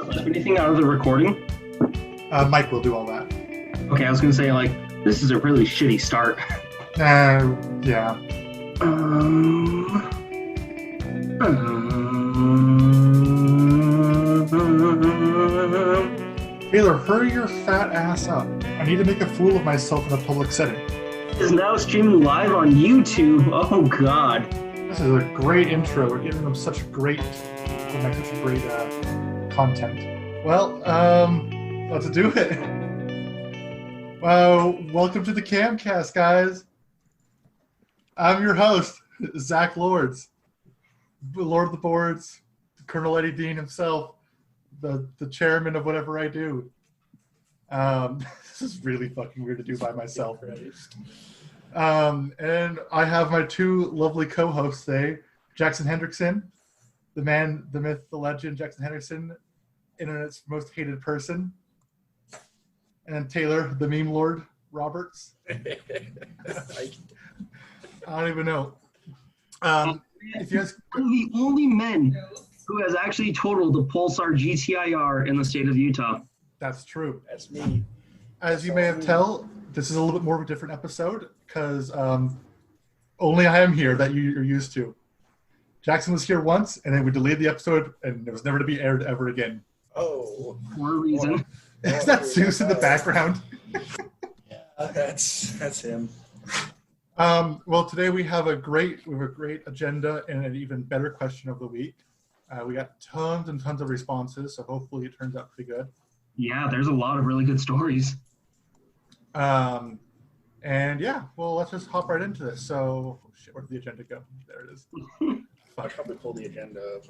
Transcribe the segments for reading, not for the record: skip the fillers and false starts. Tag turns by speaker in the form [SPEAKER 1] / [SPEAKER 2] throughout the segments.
[SPEAKER 1] clip anything out of the recording?
[SPEAKER 2] Mike will do all that.
[SPEAKER 1] Okay, I was gonna say, like, this is a really shitty start.
[SPEAKER 2] Yeah. Taylor, hurry your fat ass up. I need to make a fool of myself in a public setting.
[SPEAKER 1] Is now streaming live on YouTube. Oh God.
[SPEAKER 2] This is a great intro. We're giving them such great content. Well, let's do it. Welcome to the Camcast, guys. I'm your host, Zack Lords, Lord of the Boards, Colonel Eddie Dean himself, the chairman of whatever I do. This is really fucking weird to do by myself. And I have my two lovely co-hosts today, Jaxyn Hendrickson, the man, the myth, the legend, Jaxyn Hendrickson, internet's most hated person, and Taylor, the meme lord, Roberts. I don't even know. If you guys,
[SPEAKER 1] one of the only men who has actually totaled the Pulsar GTIR in the state of Utah.
[SPEAKER 2] That's true.
[SPEAKER 3] That's me.
[SPEAKER 2] As you may have tell, this is a little bit more of a different episode because only I am here that you're used to. Jaxyn was here once, and then we delayed the episode, and it was never to be aired ever again.
[SPEAKER 3] Oh.
[SPEAKER 1] For a reason.
[SPEAKER 2] Is that Zeus in the background?
[SPEAKER 3] Yeah, that's him.
[SPEAKER 2] Well, today we have a great agenda and an even better question of the week. We got tons and tons of responses, so hopefully it turns out pretty good.
[SPEAKER 1] Yeah, there's a lot of really good stories.
[SPEAKER 2] And yeah, well, let's just hop right into this. So, shit, where did the agenda go? There it is.
[SPEAKER 3] I probably pulled the agenda up.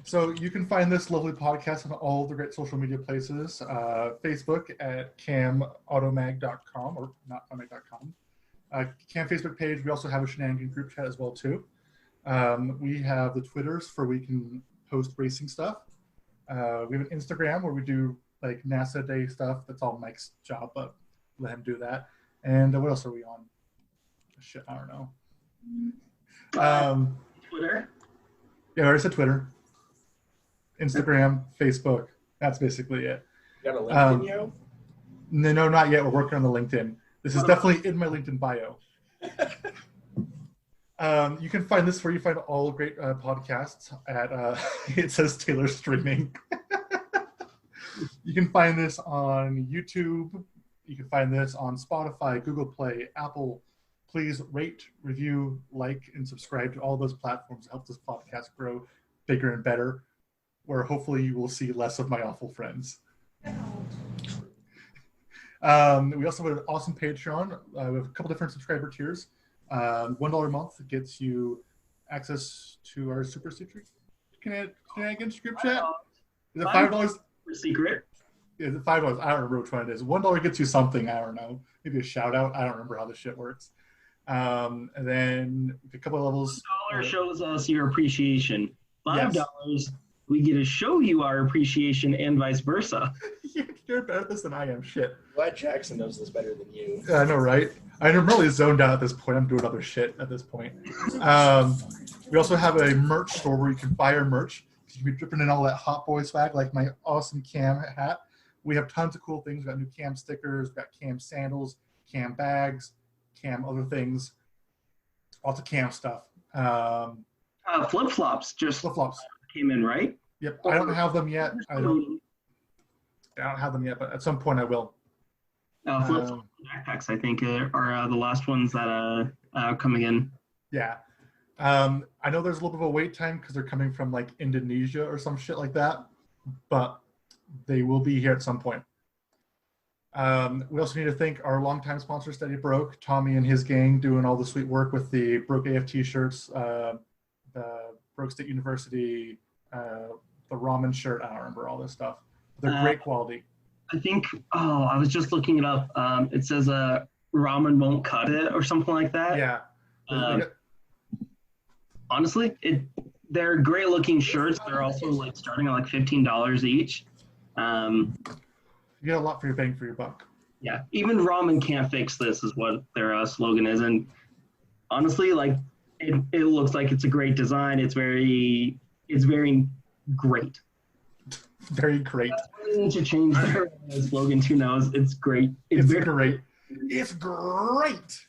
[SPEAKER 2] So you can find this lovely podcast on all the great social media places. Facebook at camautomag.com or not automag.com. Cam Facebook page. We also have a shenanigan group chat as well too. We have the Twitters for we can post racing stuff. We have an Instagram where we do like NASA Day stuff. That's all Mike's job, but let him do that. And what else are we on? Shit, I don't know.
[SPEAKER 1] Twitter.
[SPEAKER 2] Yeah, I already said Twitter. Instagram, Facebook. That's basically it.
[SPEAKER 3] You got a LinkedIn, yo?
[SPEAKER 2] No, not yet. We're working on the LinkedIn. This is definitely in my LinkedIn bio. You can find this where you find all great podcasts at, it says Taylor Streaming. You can find this on YouTube. You can find this on Spotify, Google Play, Apple. Please rate, review, like, and subscribe to all those platforms to help this podcast grow bigger and better, where hopefully you will see less of my awful friends. We also have an awesome Patreon. We have a couple different subscriber tiers. $1 a month gets you access to our super secret shenanigans group chat. Is it $5?
[SPEAKER 1] Secret.
[SPEAKER 2] Is it $5? I don't remember which one it is. $1 gets you something. I don't know. Maybe a shout out. I don't remember how this shit works. And then a couple of levels.
[SPEAKER 1] $1 shows us your appreciation. $5,
[SPEAKER 2] yes.
[SPEAKER 1] We get to show you our appreciation and vice versa.
[SPEAKER 2] You're better at this than I am. Shit.
[SPEAKER 3] Glad Jaxyn knows this better than you.
[SPEAKER 2] I know, right? I'm really zoned out at this point. I'm doing other shit at this point. We also have a merch store where you can buy our merch. You can be dripping in all that Hot Boy swag, like my awesome Cam hat. We have tons of cool things. We've got new Cam stickers, we've got Cam sandals, Cam bags, Cam other things. Lots of Cam stuff.
[SPEAKER 1] Flip-flops just came in, right?
[SPEAKER 2] Yep. I don't have them yet. I don't have them yet, but at some point I will.
[SPEAKER 1] Flip-flop backpacks, I think, are the last ones that are coming in.
[SPEAKER 2] Yeah. I know there's a little bit of a wait time because they're coming from like Indonesia or some shit like that, but they will be here at some point. We also need to thank our longtime sponsor, Steady Broke, Tommy and his gang doing all the sweet work with the Broke AF t-shirts, the Broke State University, the ramen shirt. I don't remember all this stuff. They're great quality.
[SPEAKER 1] I think, I was just looking it up. It says ramen won't cut it or something like that.
[SPEAKER 2] Yeah.
[SPEAKER 1] Honestly, they're great looking shirts. They're also like starting at like $15 each.
[SPEAKER 2] You get a lot for your bang for your buck.
[SPEAKER 1] Yeah, even ramen can't fix this is what their slogan is. And honestly, like it looks like it's a great design. It's very great.
[SPEAKER 2] Very great.
[SPEAKER 1] That's what they need to change their slogan to now. It's great.
[SPEAKER 2] It's great. It's great.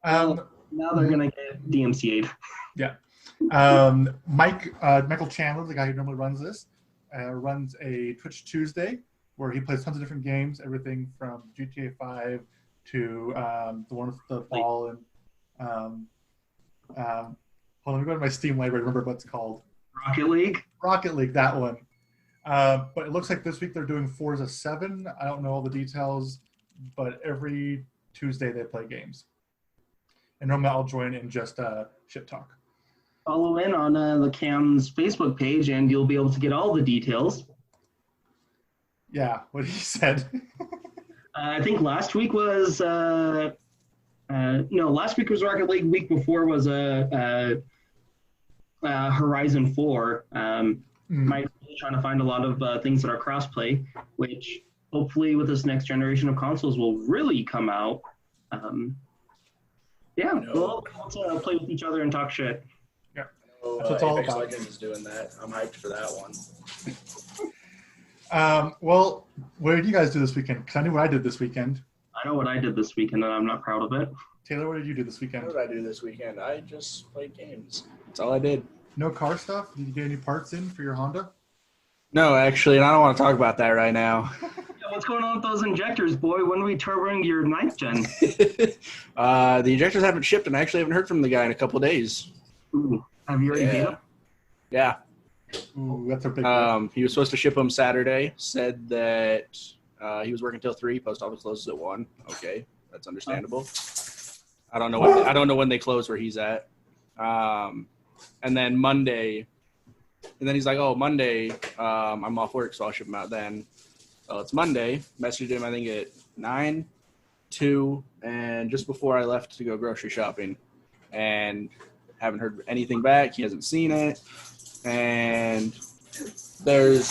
[SPEAKER 1] Now they're gonna get DMCA'd.
[SPEAKER 2] Yeah. Michael Chandler, the guy who normally runs this, runs a Twitch Tuesday where he plays tons of different games, everything from GTA 5 to the one with the ball and hold on, let me go to my Steam library. Remember what it's called?
[SPEAKER 1] Rocket League.
[SPEAKER 2] Rocket League, that one. But it looks like this week they're doing Forza 7. I don't know all the details, but every Tuesday they play games. And normally I'll join in just shit talk.
[SPEAKER 1] Follow in on the Cam's Facebook page, and you'll be able to get all the details.
[SPEAKER 2] Yeah, what he said.
[SPEAKER 1] I think last week was last week was Rocket League. Week before was Horizon 4. Mike's trying to find a lot of things that are crossplay, which hopefully with this next generation of consoles will really come out. We'll to play with each other and talk shit.
[SPEAKER 2] Yeah,
[SPEAKER 3] So,
[SPEAKER 2] that's what it's all
[SPEAKER 3] Apex
[SPEAKER 2] about.
[SPEAKER 3] Legends is doing that. I'm hyped for that one.
[SPEAKER 2] Well, what did you guys do this weekend? Because I knew what I did this weekend.
[SPEAKER 1] I know what I did this weekend, and I'm not proud of it.
[SPEAKER 2] Taylor, what did you do this weekend?
[SPEAKER 3] What did I do this weekend? I just played games. That's all I did.
[SPEAKER 2] No car stuff? Did you get any parts in for your Honda?
[SPEAKER 3] No, actually, and I don't want to talk about that right now.
[SPEAKER 1] Yeah, what's going on with those injectors, boy? When are we turboing your 9th gen?
[SPEAKER 3] The injectors haven't shipped, and I actually haven't heard from the guy in a couple of days.
[SPEAKER 1] Ooh, have you already paid him?
[SPEAKER 3] Yeah.
[SPEAKER 2] Ooh, that's a big one.
[SPEAKER 3] He was supposed to ship them Saturday. Said that he was working till 3. Post office closes at 1. Okay, that's understandable. I don't know when they close where he's at. And then Monday, and then he's like, "Oh, Monday, I'm off work, so I'll ship them out then." So it's Monday. Messaged him, I think at 9, 2, and just before I left to go grocery shopping, and haven't heard anything back. He hasn't seen it, and there's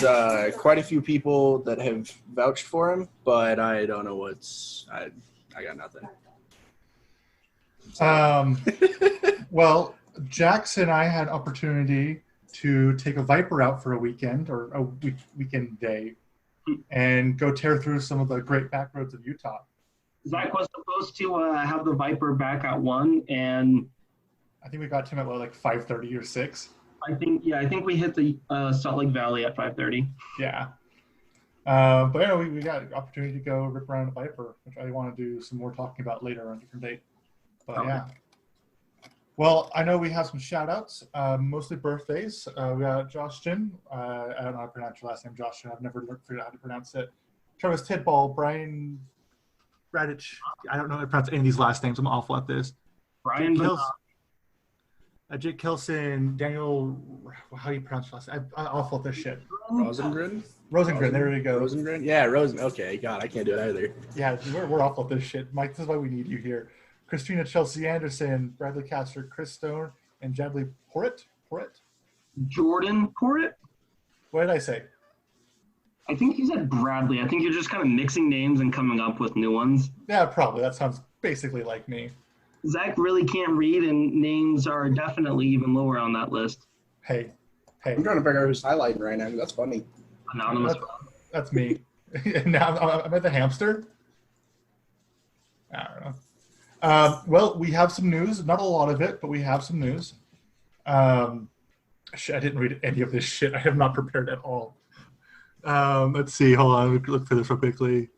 [SPEAKER 3] quite a few people that have vouched for him, but I don't know I got nothing.
[SPEAKER 2] Well, Jax and I had opportunity to take a Viper out for a weekend or a weekend day and go tear through some of the great back roads of Utah.
[SPEAKER 1] Zack was supposed to have the Viper back at 1, and
[SPEAKER 2] I think we got to him at like 5:30 or 6.
[SPEAKER 1] I think we hit the Salt Lake Valley at 5:30.
[SPEAKER 2] Yeah. But anyway, we got an opportunity to go rip around a Viper, which I want to do some more talking about later on a different date. But
[SPEAKER 1] Okay.
[SPEAKER 2] yeah. Well, I know we have some shout outs, mostly birthdays. We got Jaxyn. I don't know how to pronounce your last name, Jaxyn. I've never figured out how to pronounce it. Travis Tidball, Brian Radich. I don't know how to pronounce any of these last names. I'm awful at this.
[SPEAKER 1] Brian,
[SPEAKER 2] Jake Kilson, Daniel, how do you pronounce your last name? I'm awful at this shit.
[SPEAKER 3] Rosengren?
[SPEAKER 2] Rosengren, there we go.
[SPEAKER 3] Rosengren? Yeah, Rosen. Okay, God, I can't do it either.
[SPEAKER 2] Yeah, we're awful at this shit. Mike, this is why we need you here. Christina Chelsea Anderson, Bradley Castor, Chris Stone, and Jadley Porritt.
[SPEAKER 1] Jordan Porritt?
[SPEAKER 2] What did I say?
[SPEAKER 1] I think you said Bradley. I think you're just kind of mixing names and coming up with new ones.
[SPEAKER 2] Yeah, probably. That sounds basically like me.
[SPEAKER 1] Zack really can't read, and names are definitely even lower on that list.
[SPEAKER 2] Hey.
[SPEAKER 3] I'm trying to figure out who's highlighting right now. That's funny.
[SPEAKER 1] Anonymous.
[SPEAKER 2] That's me. Now I'm at the hamster. I don't know. Well, we have some news. Not a lot of it, but we have some news. I didn't read any of this shit. I have not prepared at all. Let's see. Hold on. Let me look for this real quickly.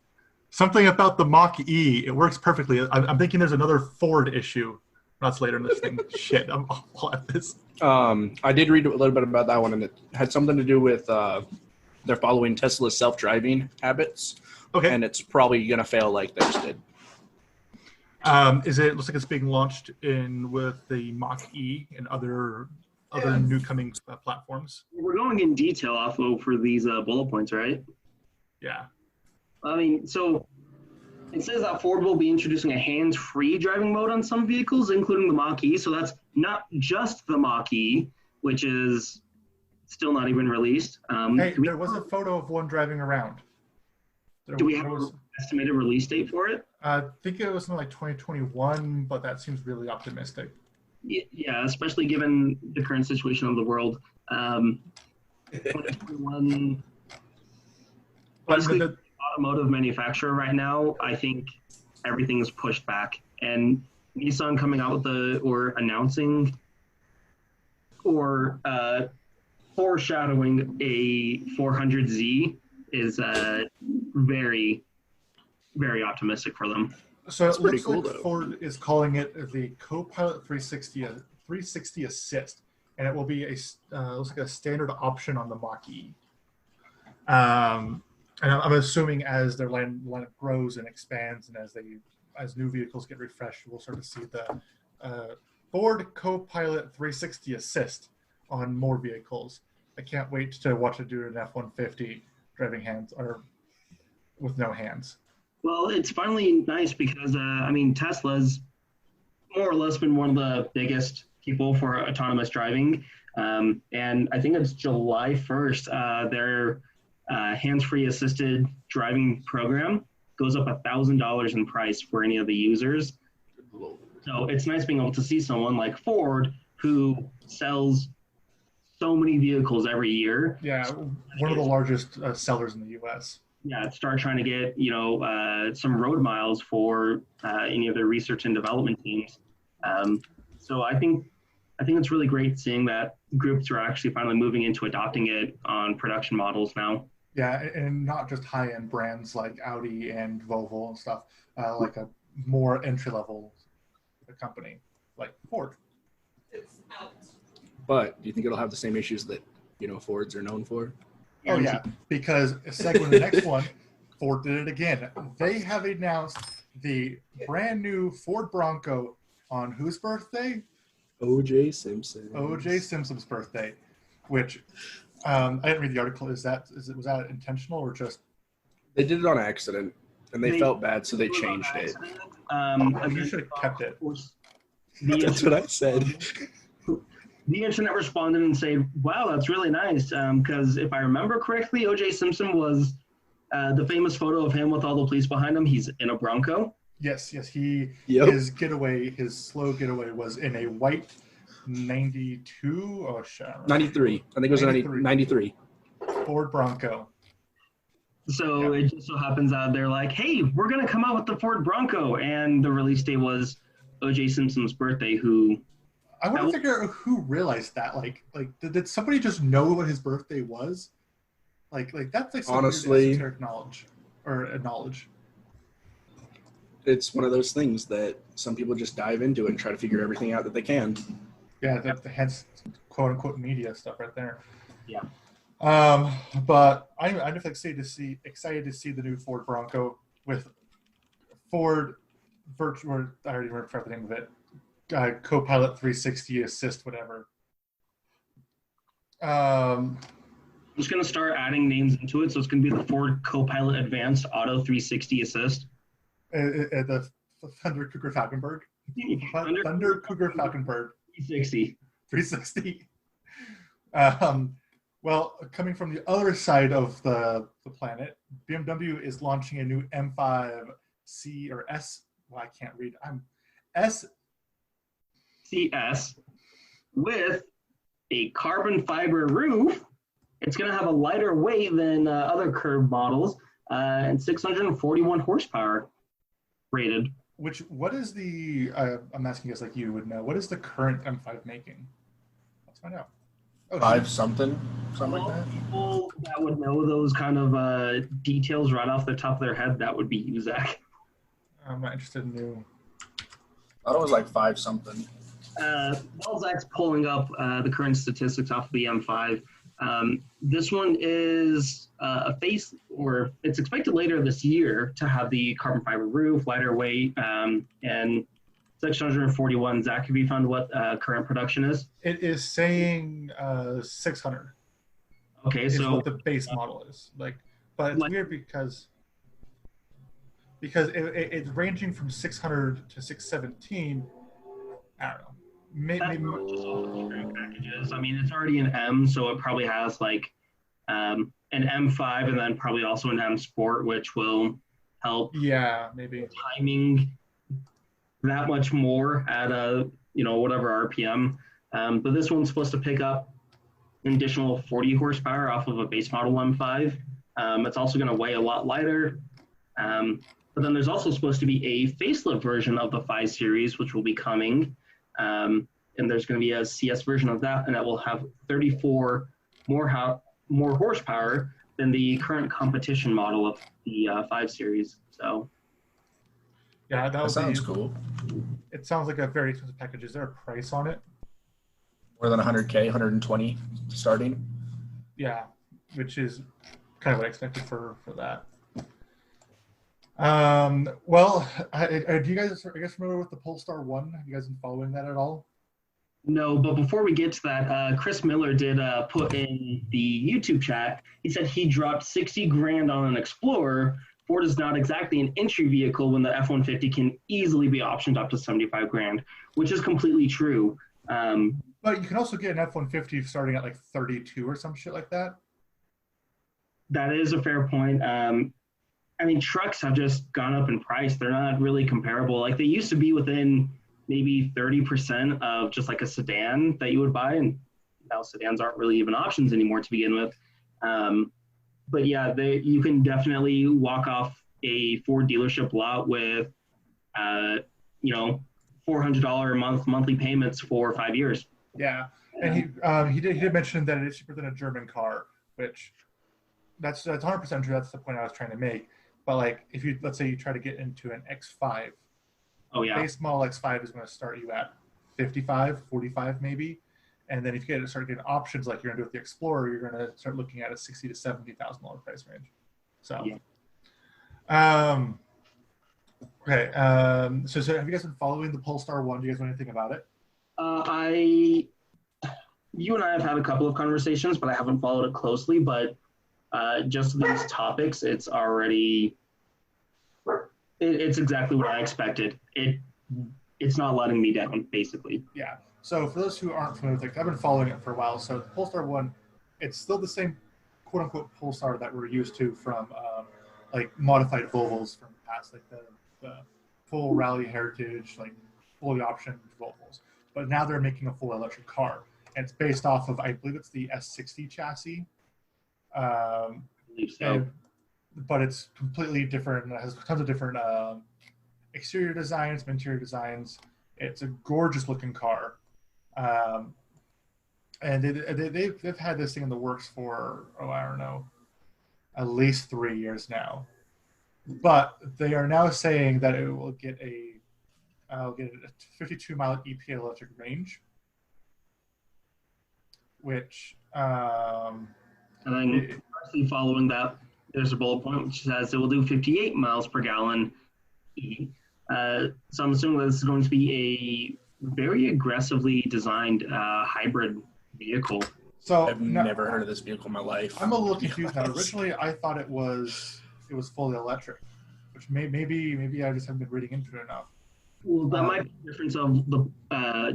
[SPEAKER 2] Something about the Mach-E. It works perfectly. I'm thinking there's another Ford issue. That's later in this thing. Shit, I'm awful at this.
[SPEAKER 3] I did read a little bit about that one, and it had something to do with they're following Tesla's self-driving habits.
[SPEAKER 2] Okay.
[SPEAKER 3] And it's probably going to fail like theirs did.
[SPEAKER 2] It looks like it's being launched with the Mach-E and other new coming platforms.
[SPEAKER 1] We're going in detail off for these bullet points, right?
[SPEAKER 2] Yeah.
[SPEAKER 1] I mean, so it says that Ford will be introducing a hands-free driving mode on some vehicles, including the Mach-E. So that's not just the Mach-E, which is still not even released.
[SPEAKER 2] There was a photo of one driving around.
[SPEAKER 1] Do we have an estimated release date for it?
[SPEAKER 2] I think it was something like 2021, but that seems really optimistic.
[SPEAKER 1] Yeah, especially given the current situation of the world. 2021.
[SPEAKER 2] But
[SPEAKER 1] Basically,
[SPEAKER 2] the-
[SPEAKER 1] automotive manufacturer right now, I think everything's pushed back. And Nissan coming out with or announcing or foreshadowing a 400Z is very, very optimistic for them.
[SPEAKER 2] So
[SPEAKER 3] That's
[SPEAKER 2] it
[SPEAKER 3] pretty
[SPEAKER 2] looks
[SPEAKER 3] cool,
[SPEAKER 2] like
[SPEAKER 3] though.
[SPEAKER 2] Ford is calling it the Copilot 360 Assist, and it will be looks like a standard option on the Mach-E. And I'm assuming as their lineup grows and expands, and as new vehicles get refreshed, we'll start to see the Ford Copilot 360 Assist on more vehicles. I can't wait to watch it do an F-150 driving hands or with no hands.
[SPEAKER 1] Well, it's finally nice because, Tesla's more or less been one of the biggest people for autonomous driving. And I think it's July 1st, their hands-free assisted driving program goes up $1,000 in price for any of the users. So it's nice being able to see someone like Ford who sells so many vehicles every year.
[SPEAKER 2] Yeah, one of the largest sellers in the U.S.
[SPEAKER 1] Yeah, start trying to get some road miles for any of their research and development teams. So I think it's really great seeing that groups are actually finally moving into adopting it on production models now.
[SPEAKER 2] Yeah, and not just high-end brands like Audi and Volvo and stuff, like a more entry-level company like Ford.
[SPEAKER 3] But do you think it'll have the same issues that Fords are known for?
[SPEAKER 2] Oh yeah, because segueing the next one, Ford did it again. They have announced the brand new Ford Bronco on whose birthday?
[SPEAKER 3] O.J. Simpson.
[SPEAKER 2] O.J. Simpson's birthday, which I didn't read the article. Was that intentional or just?
[SPEAKER 3] They did it on accident, and they felt bad, so they changed it.
[SPEAKER 2] You should have kept it.
[SPEAKER 3] That's what I said.
[SPEAKER 1] The internet responded and said, wow, that's really nice. Because if I remember correctly, O.J. Simpson was the famous photo of him with all the police behind him. He's in a Bronco.
[SPEAKER 2] Yes. His slow getaway was in a white 92. Oh, shit.
[SPEAKER 3] 93. I think it was 93.
[SPEAKER 2] Ford Bronco.
[SPEAKER 1] So It just so happens that they're like, hey, we're going to come out with the Ford Bronco. And the release date was O.J. Simpson's birthday,
[SPEAKER 2] I want to figure out who realized that. Like, did somebody just know what his birthday was? Like that's like some
[SPEAKER 3] honestly
[SPEAKER 2] esoteric knowledge.
[SPEAKER 3] It's one of those things that some people just dive into it and try to figure everything out that they can.
[SPEAKER 2] Yeah, hence quote unquote media stuff right there.
[SPEAKER 1] Yeah.
[SPEAKER 2] But I'm definitely excited to see the new Ford Bronco with Ford virtual. I already remember the name of it. Copilot 360 Assist, whatever.
[SPEAKER 1] I'm just going to start adding names into it. So it's going to be the Ford Copilot Advanced Auto 360 Assist.
[SPEAKER 2] The Thunder Cougar Falconberg. Thunder Cougar Falconberg.
[SPEAKER 1] 360.
[SPEAKER 2] Well, coming from the other side of the planet, BMW is launching a new M5 or S. Well, I can't read.
[SPEAKER 1] CS with a carbon fiber roof. It's going to have a lighter weight than other curved models and 641 horsepower rated.
[SPEAKER 2] What is the, I'm asking guys like you would know, what is the current M5 making? Let's find out.
[SPEAKER 4] Oh, 5 something like that?
[SPEAKER 1] People that would know those kind of details right off the top of their head, that would be you, Zach.
[SPEAKER 2] I'm not interested in new.
[SPEAKER 4] I thought it was like 5 something.
[SPEAKER 1] While Zach's pulling up the current statistics off of the M5, this one is it's expected later this year to have the carbon fiber roof, lighter weight, and 641. Zach, have you found what current production is?
[SPEAKER 2] It is saying 600.
[SPEAKER 1] Okay,
[SPEAKER 2] is
[SPEAKER 1] so
[SPEAKER 2] what the base model is but it's weird because it's ranging from 600 to 617. I don't know. Maybe
[SPEAKER 1] packages. I mean, it's already an M, so it probably has like an M5 and then probably also an M Sport, which will help.
[SPEAKER 2] Yeah, maybe
[SPEAKER 1] timing that much more at a whatever RPM. But this one's supposed to pick up an additional 40 horsepower off of a base model M5. It's also going to weigh a lot lighter. But then there's also supposed to be a facelift version of the 5 Series, which will be coming. And there's going to be a CS version of that, and that will have 34 more horsepower than the current competition model of the 5 Series. So,
[SPEAKER 2] yeah,
[SPEAKER 4] That sounds cool.
[SPEAKER 2] It sounds like a very expensive package. Is there a price on it?
[SPEAKER 4] More than 100K, 120 starting.
[SPEAKER 2] Yeah, which is kind of what I expected for that. Well, do you guys are you guys familiar with the Polestar 1? Have you guys been following that at all?
[SPEAKER 1] no, but before we get to that, Chris Miller did put in the YouTube chat. He said he dropped 60 grand on an Explorer. Ford is not exactly an entry vehicle when the F-150 can easily be optioned up to 75 grand, which is completely true.
[SPEAKER 2] But you can also get an F-150 starting at like 32 or some shit like that.
[SPEAKER 1] That is a fair point. I mean, trucks have just gone up in price. They're not really comparable. Like, they used to be within maybe 30% of just like a sedan that you would buy, and now sedans aren't really even options anymore to begin with. But yeah, you can definitely walk off a Ford dealership lot with, $400 a month monthly payments for 5 years.
[SPEAKER 2] Yeah, and he did mention that it is cheaper than a German car, which that's 100% true. That's the point I was trying to make. But like, if you let's say you try to get into an X5, base model X5 is going to start you at 55, 45 maybe, and then if you start getting options like you're going to do with the Explorer, you're going to start looking at a $60,000 to $70,000 price range. So, okay. So have you guys been following the Polestar 1? Do you guys know anything about it?
[SPEAKER 1] You and I have had a couple of conversations, but I haven't followed it closely. But just these topics, it's already, it's exactly what I expected. It's not letting me down, basically.
[SPEAKER 2] Yeah. So for those who aren't familiar with it, I've been following it for a while. So the Polestar 1, it's still the same quote unquote Polestar that we're used to from like modified Volvos from the past, like the full rally heritage, like fully optioned Volvos. But now they're making a full electric car. And it's based off of, I believe it's the S60 chassis.
[SPEAKER 1] I believe so.
[SPEAKER 2] But it's completely different. It has tons of different exterior designs, interior designs. It's a gorgeous looking car. And they've had this thing in the works for, I don't know, at least 3 years now. But they are now saying that it will get a 52-mile EPA electric range, which
[SPEAKER 1] and then following that, there's a bullet point which says it will do 58 miles per gallon E. So I'm assuming that this is going to be a very aggressively designed hybrid vehicle.
[SPEAKER 2] So
[SPEAKER 4] I've never heard of this vehicle in my life.
[SPEAKER 2] I'm a little confused now. Originally, I thought it was fully electric, which maybe I just haven't been reading into it enough.
[SPEAKER 1] Well, that might be the difference of the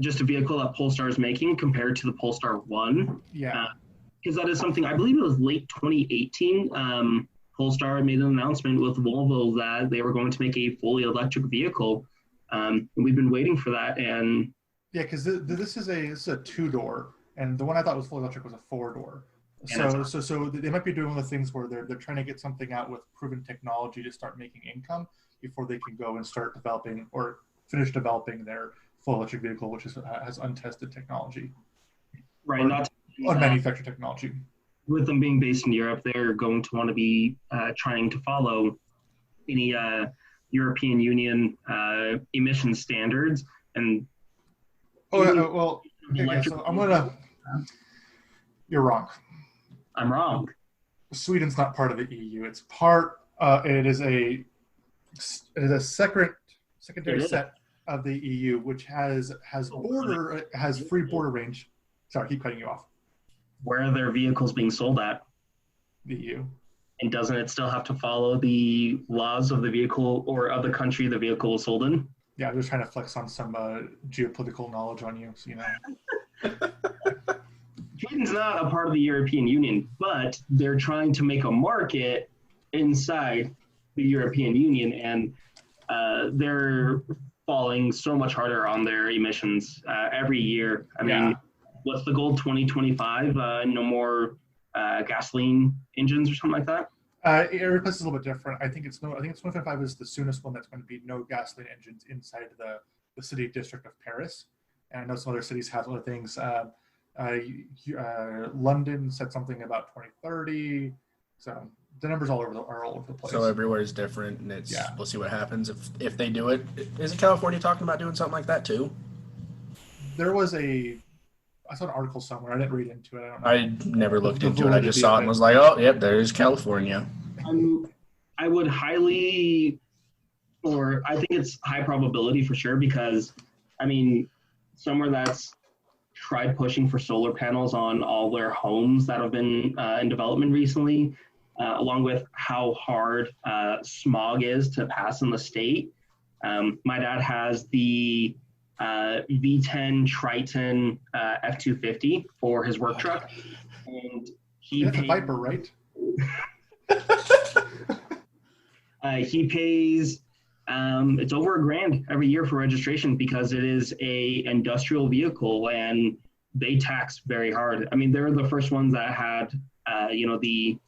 [SPEAKER 1] just a vehicle that Polestar is making compared to the Polestar 1.
[SPEAKER 2] Yeah.
[SPEAKER 1] Because that is something, I believe it was late 2018, Polestar made an announcement with Volvo that they were going to make a fully electric vehicle. And we've been waiting for that. And
[SPEAKER 2] yeah, because this is a 2-door, and the one I thought was fully electric was a 4-door. So they might be doing one of the things where they're trying to get something out with proven technology to start making income before they can go and start developing or finish developing their full electric vehicle, which has untested technology.
[SPEAKER 1] Right, not
[SPEAKER 2] unmanufactured technology.
[SPEAKER 1] With them being based in Europe, they're going to want to be trying to follow any European Union emission standards. And
[SPEAKER 2] you're wrong.
[SPEAKER 1] I'm wrong.
[SPEAKER 2] Sweden's not part of the EU. It's part. It is a secondary set of the EU, which has free border range. Sorry, I keep cutting you off.
[SPEAKER 1] Where are their vehicles being sold at?
[SPEAKER 2] The EU. And
[SPEAKER 1] doesn't it still have to follow the laws of the vehicle or of the country the vehicle was sold in?
[SPEAKER 2] Yeah, I'm just trying to flex on some geopolitical knowledge on you, so you know.
[SPEAKER 1] Sweden's not a part of the European Union, but they're trying to make a market inside the European Union, and they're falling so much harder on their emissions every year. I mean, what's the goal? 2025. No more gasoline engines or something like that.
[SPEAKER 2] Every place is a little bit different. I think it's 2025 is the soonest one that's going to be no gasoline engines inside the city district of Paris. And I know some other cities have other things. London said something about 2030. So the numbers are all over the place.
[SPEAKER 4] So everywhere is different, and we'll see what happens if they do it. Isn't California talking about doing something like that too?
[SPEAKER 2] I saw an article somewhere. I didn't read into it. I don't know.
[SPEAKER 4] I never looked into it. I just saw it and was like, oh, yep, there's California.
[SPEAKER 1] I would I think it's high probability for sure because, I mean, somewhere that's tried pushing for solar panels on all their homes that have been in development recently, along with how hard smog is to pass in the state. My dad has the V10 Triton F250 for his work truck, and
[SPEAKER 2] that's a Viper, right?
[SPEAKER 1] He pays it's over $1,000 every year for registration because it is a industrial vehicle and they tax very hard. I mean, they're the first ones that had the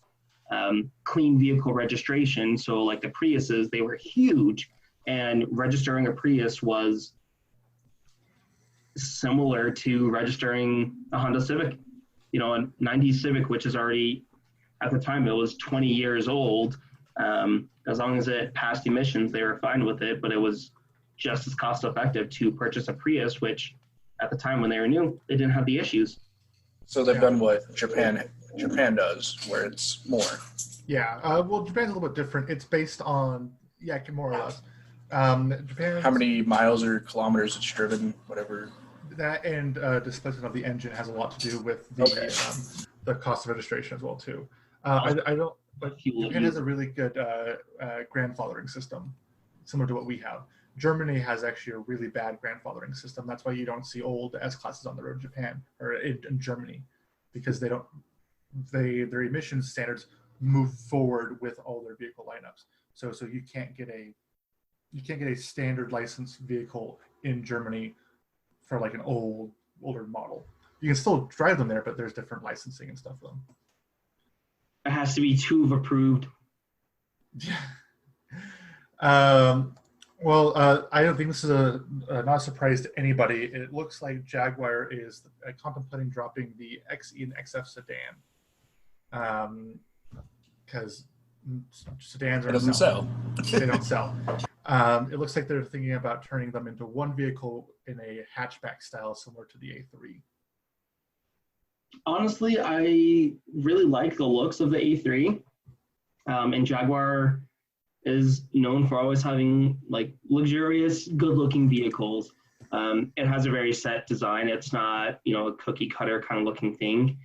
[SPEAKER 1] clean vehicle registration. So like the Priuses, they were huge, and registering a Prius was similar to registering a Honda Civic, a 90s Civic, which is already, at the time, it was 20 years old. As long as it passed emissions, they were fine with it, but it was just as cost effective to purchase a Prius, which at the time when they were new, they didn't have the issues.
[SPEAKER 4] So they've done what Japan does, where it's more.
[SPEAKER 2] Yeah, well, Japan's a little bit different. It's based on, more or less. Japan.
[SPEAKER 4] How many miles or kilometers it's driven, whatever.
[SPEAKER 2] That and displacement of the engine has a lot to do with the cost of registration as well too. I don't. But Japan has a really good grandfathering system, similar to what we have. Germany has actually a really bad grandfathering system. That's why you don't see old S-classes on the road in Japan or in Germany, because their emissions standards move forward with all their vehicle lineups. So you can't get a standard licensed vehicle in Germany for like an older model. You can still drive them there, but there's different licensing and stuff for them.
[SPEAKER 1] It has to be TÜV approved.
[SPEAKER 2] Yeah. I don't think this is not a surprise to anybody. It looks like Jaguar is contemplating dropping the XE and XF sedan. Because sedans
[SPEAKER 4] doesn't sell.
[SPEAKER 2] They don't sell. It looks like they're thinking about turning them into one vehicle in a hatchback style similar to the A3.
[SPEAKER 1] Honestly, I really like the looks of the A3. And Jaguar is known for always having like luxurious, good-looking vehicles. It has a very set design. It's not, a cookie cutter kind of looking thing.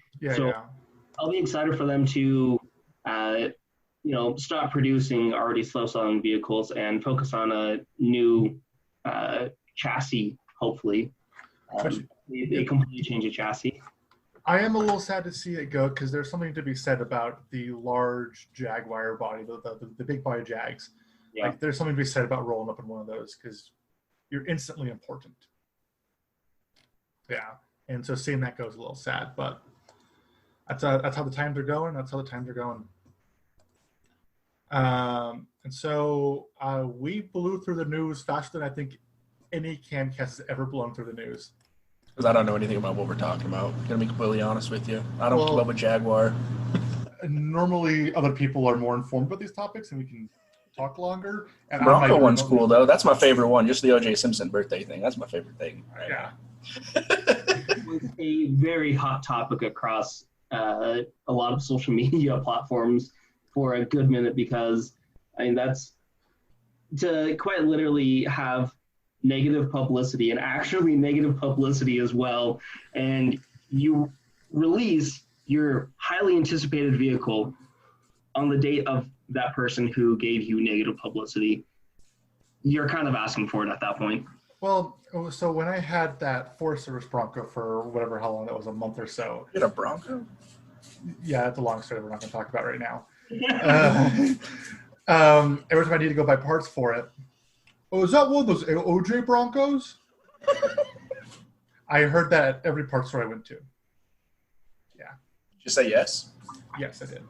[SPEAKER 1] I'll be excited for them to, stop producing already slow-selling vehicles and focus on a new chassis, hopefully. They completely change the chassis.
[SPEAKER 2] I am a little sad to see it go because there's something to be said about the large Jaguar body, the big body Jags. Yeah. Like there's something to be said about rolling up in one of those because you're instantly important. Yeah, and so seeing that goes a little sad, but that's how the times are going. That's how the times are going. And so we blew through the news faster than I think any Camcast has ever blown through the news.
[SPEAKER 4] Because I don't know anything about what we're talking about. I'm going to be completely honest with you. I don't keep up with Jaguar.
[SPEAKER 2] Normally, other people are more informed about these topics and we can talk longer. And
[SPEAKER 4] Bronco one's cool, though. That's my favorite one. Just the O.J. Simpson birthday thing. That's my favorite thing. Right?
[SPEAKER 2] Yeah.
[SPEAKER 1] It was a very hot topic across a lot of social media platforms for a good minute because, that's to quite literally have negative publicity and actually negative publicity as well, and you release your highly anticipated vehicle on the date of that person who gave you negative publicity. You're kind of asking for it at that point.
[SPEAKER 2] Well, so when I had that Forest Service Bronco for whatever, how long that was, a month or so.
[SPEAKER 4] You had a Bronco?
[SPEAKER 2] Yeah, that's a long story we're not going to talk about right now. Every time I need to go buy parts for it, oh, is that one of those OJ Broncos? I heard that at every parts store I went to. Yeah.
[SPEAKER 4] Just say yes.
[SPEAKER 2] Yes, I did.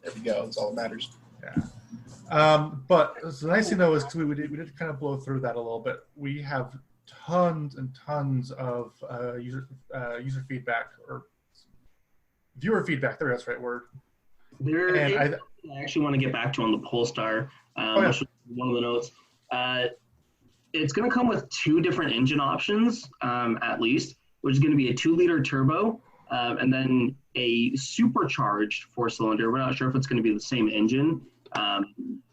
[SPEAKER 4] There we go. That's all that matters.
[SPEAKER 2] Yeah. But the nice thing though is we did kind of blow through that a little bit. We have tons and tons of user feedback or viewer feedback. That's the right word.
[SPEAKER 1] I actually want to get back to on the Polestar. Which was one of the notes. It's going to come with 2 different engine options, at least, which is going to be a 2-liter turbo and then a supercharged 4-cylinder. We're not sure if it's going to be the same engine,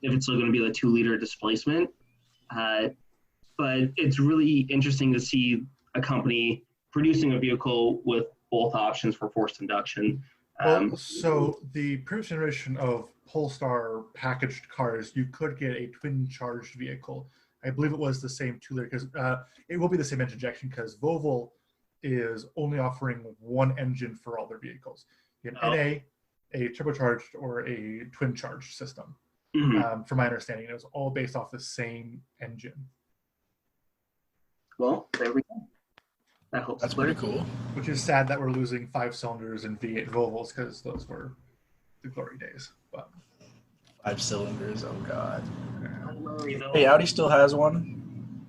[SPEAKER 1] if it's still going to be the 2-liter displacement. But it's really interesting to see a company producing a vehicle with both options for forced induction.
[SPEAKER 2] So the previous generation of Polestar packaged cars, you could get a twin-charged vehicle. I believe it was the same 2-liter, because it will be the same engine injection, because Volvo is only offering one engine for all their vehicles. You have NA, a turbocharged, or a twin-charged system.
[SPEAKER 1] Mm-hmm.
[SPEAKER 2] From my understanding, it was all based off the same engine.
[SPEAKER 1] Well, there we go. That helps.
[SPEAKER 4] That's pretty cool.
[SPEAKER 2] Which is sad that we're losing 5 cylinders and V8 Volvos, because those were the glory days. But
[SPEAKER 4] 5 cylinders, oh god.
[SPEAKER 2] Yeah.
[SPEAKER 4] Hey, Audi still has one?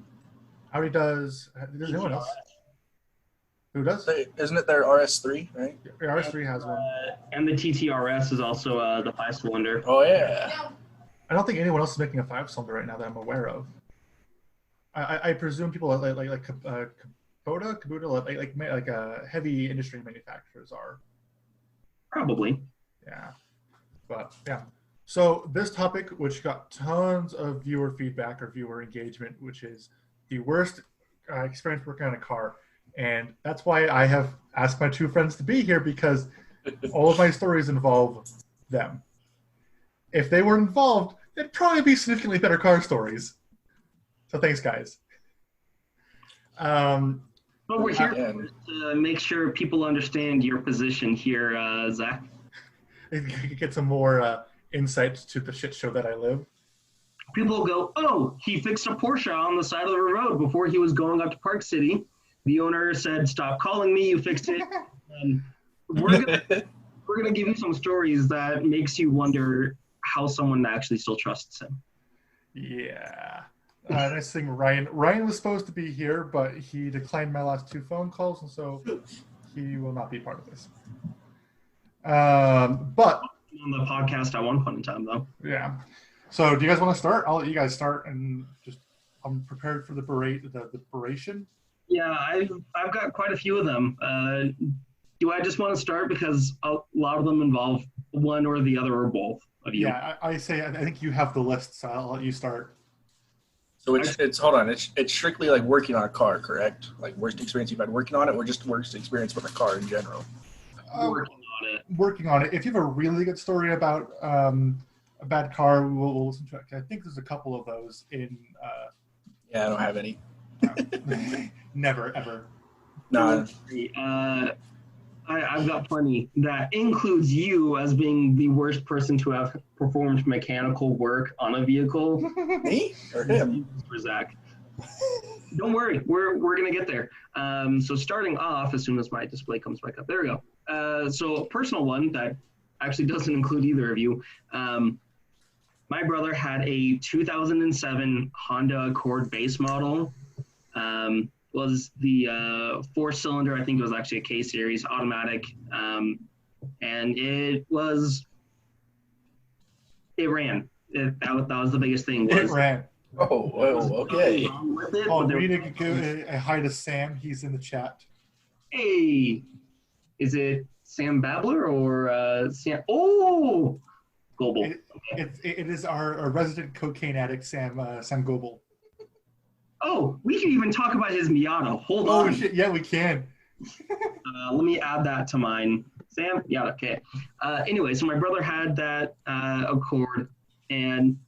[SPEAKER 2] Audi does. There's no one else. Who does?
[SPEAKER 4] Isn't it their RS3, right?
[SPEAKER 2] The RS3 has one.
[SPEAKER 1] And the TTRS is also the 5-cylinder.
[SPEAKER 4] Oh, yeah.
[SPEAKER 2] I don't think anyone else is making a 5-cylinder right now that I'm aware of. I presume people like Kubota, like heavy industry manufacturers are.
[SPEAKER 1] Probably.
[SPEAKER 2] Yeah. But yeah. So this topic, which got tons of viewer feedback or viewer engagement, which is the worst experience working on a car. And that's why I have asked my 2 friends to be here, because all of my stories involve them. If they weren't involved, it'd probably be significantly better car stories. So thanks, guys.
[SPEAKER 1] But we're here to make sure people understand your position here, Zach.
[SPEAKER 2] Get some more insights to the shit show that I live.
[SPEAKER 1] People go, oh, he fixed a Porsche on the side of the road before he was going up to Park City. The owner said, stop calling me, you fixed it. And we're gonna give you some stories that makes you wonder how someone actually still trusts him.
[SPEAKER 2] Yeah. Nice thing, Ryan. Ryan was supposed to be here, but he declined my last 2 phone calls, and so he will not be part of this. But
[SPEAKER 1] on the podcast at one point in time, though.
[SPEAKER 2] Yeah. So, do you guys want to start? I'll let you guys start, and just I'm prepared for the beration.
[SPEAKER 1] Yeah, I've got quite a few of them. Do I just want to start because a lot of them involve one or the other or both of you?
[SPEAKER 2] Yeah, I think you have the list, so I'll let you start.
[SPEAKER 4] So it's hold on, it's strictly like working on a car, correct? Like worst experience you've had working on it, or just worst experience with a car in general?
[SPEAKER 2] Working on it. If you have a really good story about a bad car, we'll listen to it. I think there's a couple of those in.
[SPEAKER 4] Yeah, I don't have any.
[SPEAKER 2] Never, ever.
[SPEAKER 4] No.
[SPEAKER 1] I've got plenty. That includes you as being the worst person to have performed mechanical work on a vehicle.
[SPEAKER 4] Me or him?
[SPEAKER 1] For Zach. Don't worry, we're gonna get there. So starting off, as soon as my display comes back up, there we go. So a personal one that actually doesn't include either of you. My brother had a 2007 Honda Accord base model. Was the 4-cylinder, I think it was actually a K-Series automatic. And it ran. That was the biggest thing.
[SPEAKER 2] It ran.
[SPEAKER 4] Oh, okay.
[SPEAKER 2] We need to give a hi to Sam. He's in the chat.
[SPEAKER 1] Hey, is it Sam Babler or Sam? Oh, Goebel.
[SPEAKER 2] It is our resident cocaine addict, Sam Goebel.
[SPEAKER 1] Oh, we can even talk about his Miata. Hold on.
[SPEAKER 2] Oh, shit. Yeah, we can.
[SPEAKER 1] Let me add that to mine. Sam? Yeah, okay. Anyway, so my brother had that Accord, and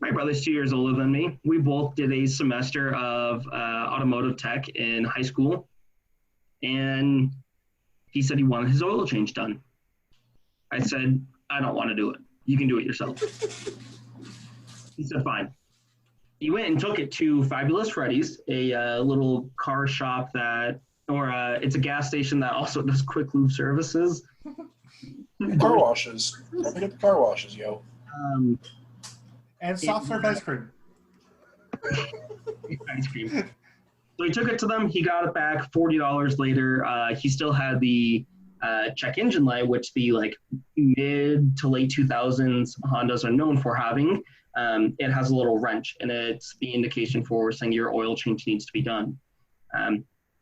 [SPEAKER 1] my brother's 2 years older than me. We both did a semester of automotive tech in high school, and he said he wanted his oil change done. I said, I don't want to do it. You can do it yourself. He said, fine. he went and took it to Fabulous Freddy's, a little car shop it's a gas station that also does quick lube services.
[SPEAKER 4] Car washes. Don't forget the car washes, yo.
[SPEAKER 2] And soft serve ice cream.
[SPEAKER 1] Ice cream. So he took it to them. He got it back. $40 later. He still had the check engine light, which the mid to late 2000s Hondas are known for having. It has a little wrench, and it's the indication for saying your oil change needs to be done.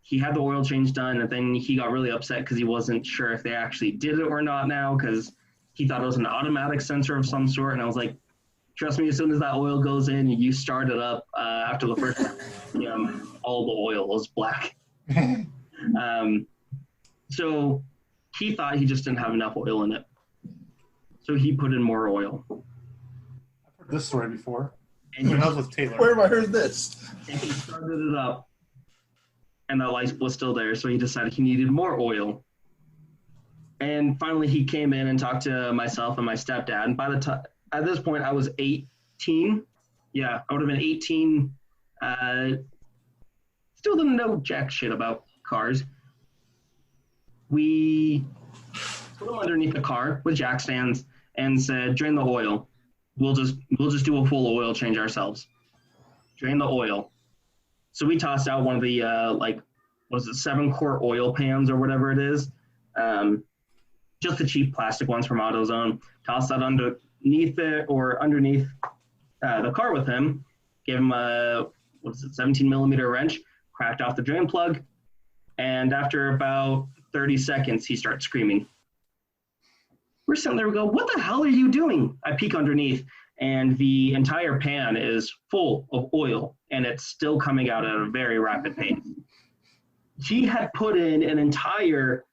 [SPEAKER 1] He had the oil change done, and then he got really upset because he wasn't sure if they actually did it or not now, because he thought it was an automatic sensor of some sort. And I was like, trust me, as soon as that oil goes in and you start it up after the first time, all the oil is black. So he thought he just didn't have enough oil in it. So he put in more oil.
[SPEAKER 2] I've heard this story before.
[SPEAKER 1] And
[SPEAKER 2] when I was with Taylor.
[SPEAKER 4] Where have I heard this?
[SPEAKER 1] And he started it up, and that light was still there, so he decided he needed more oil. And finally, he came in and talked to myself and my stepdad. And by the time, at this point, I was 18. Yeah, I would have been 18. Still didn't know jack shit about cars. We put him underneath the car with jack stands and said, drain the oil. We'll just do a full oil change ourselves. Drain the oil. So we tossed out one of the 7-quart oil pans or whatever it is. Just the cheap plastic ones from AutoZone. Tossed that underneath the car with him. Gave him a 17 millimeter wrench. Cracked off the drain plug. And after about 30 seconds, he starts screaming. We're sitting there, we go, what the hell are you doing? I peek underneath, and the entire pan is full of oil, and it's still coming out at a very rapid pace. He had put in an entire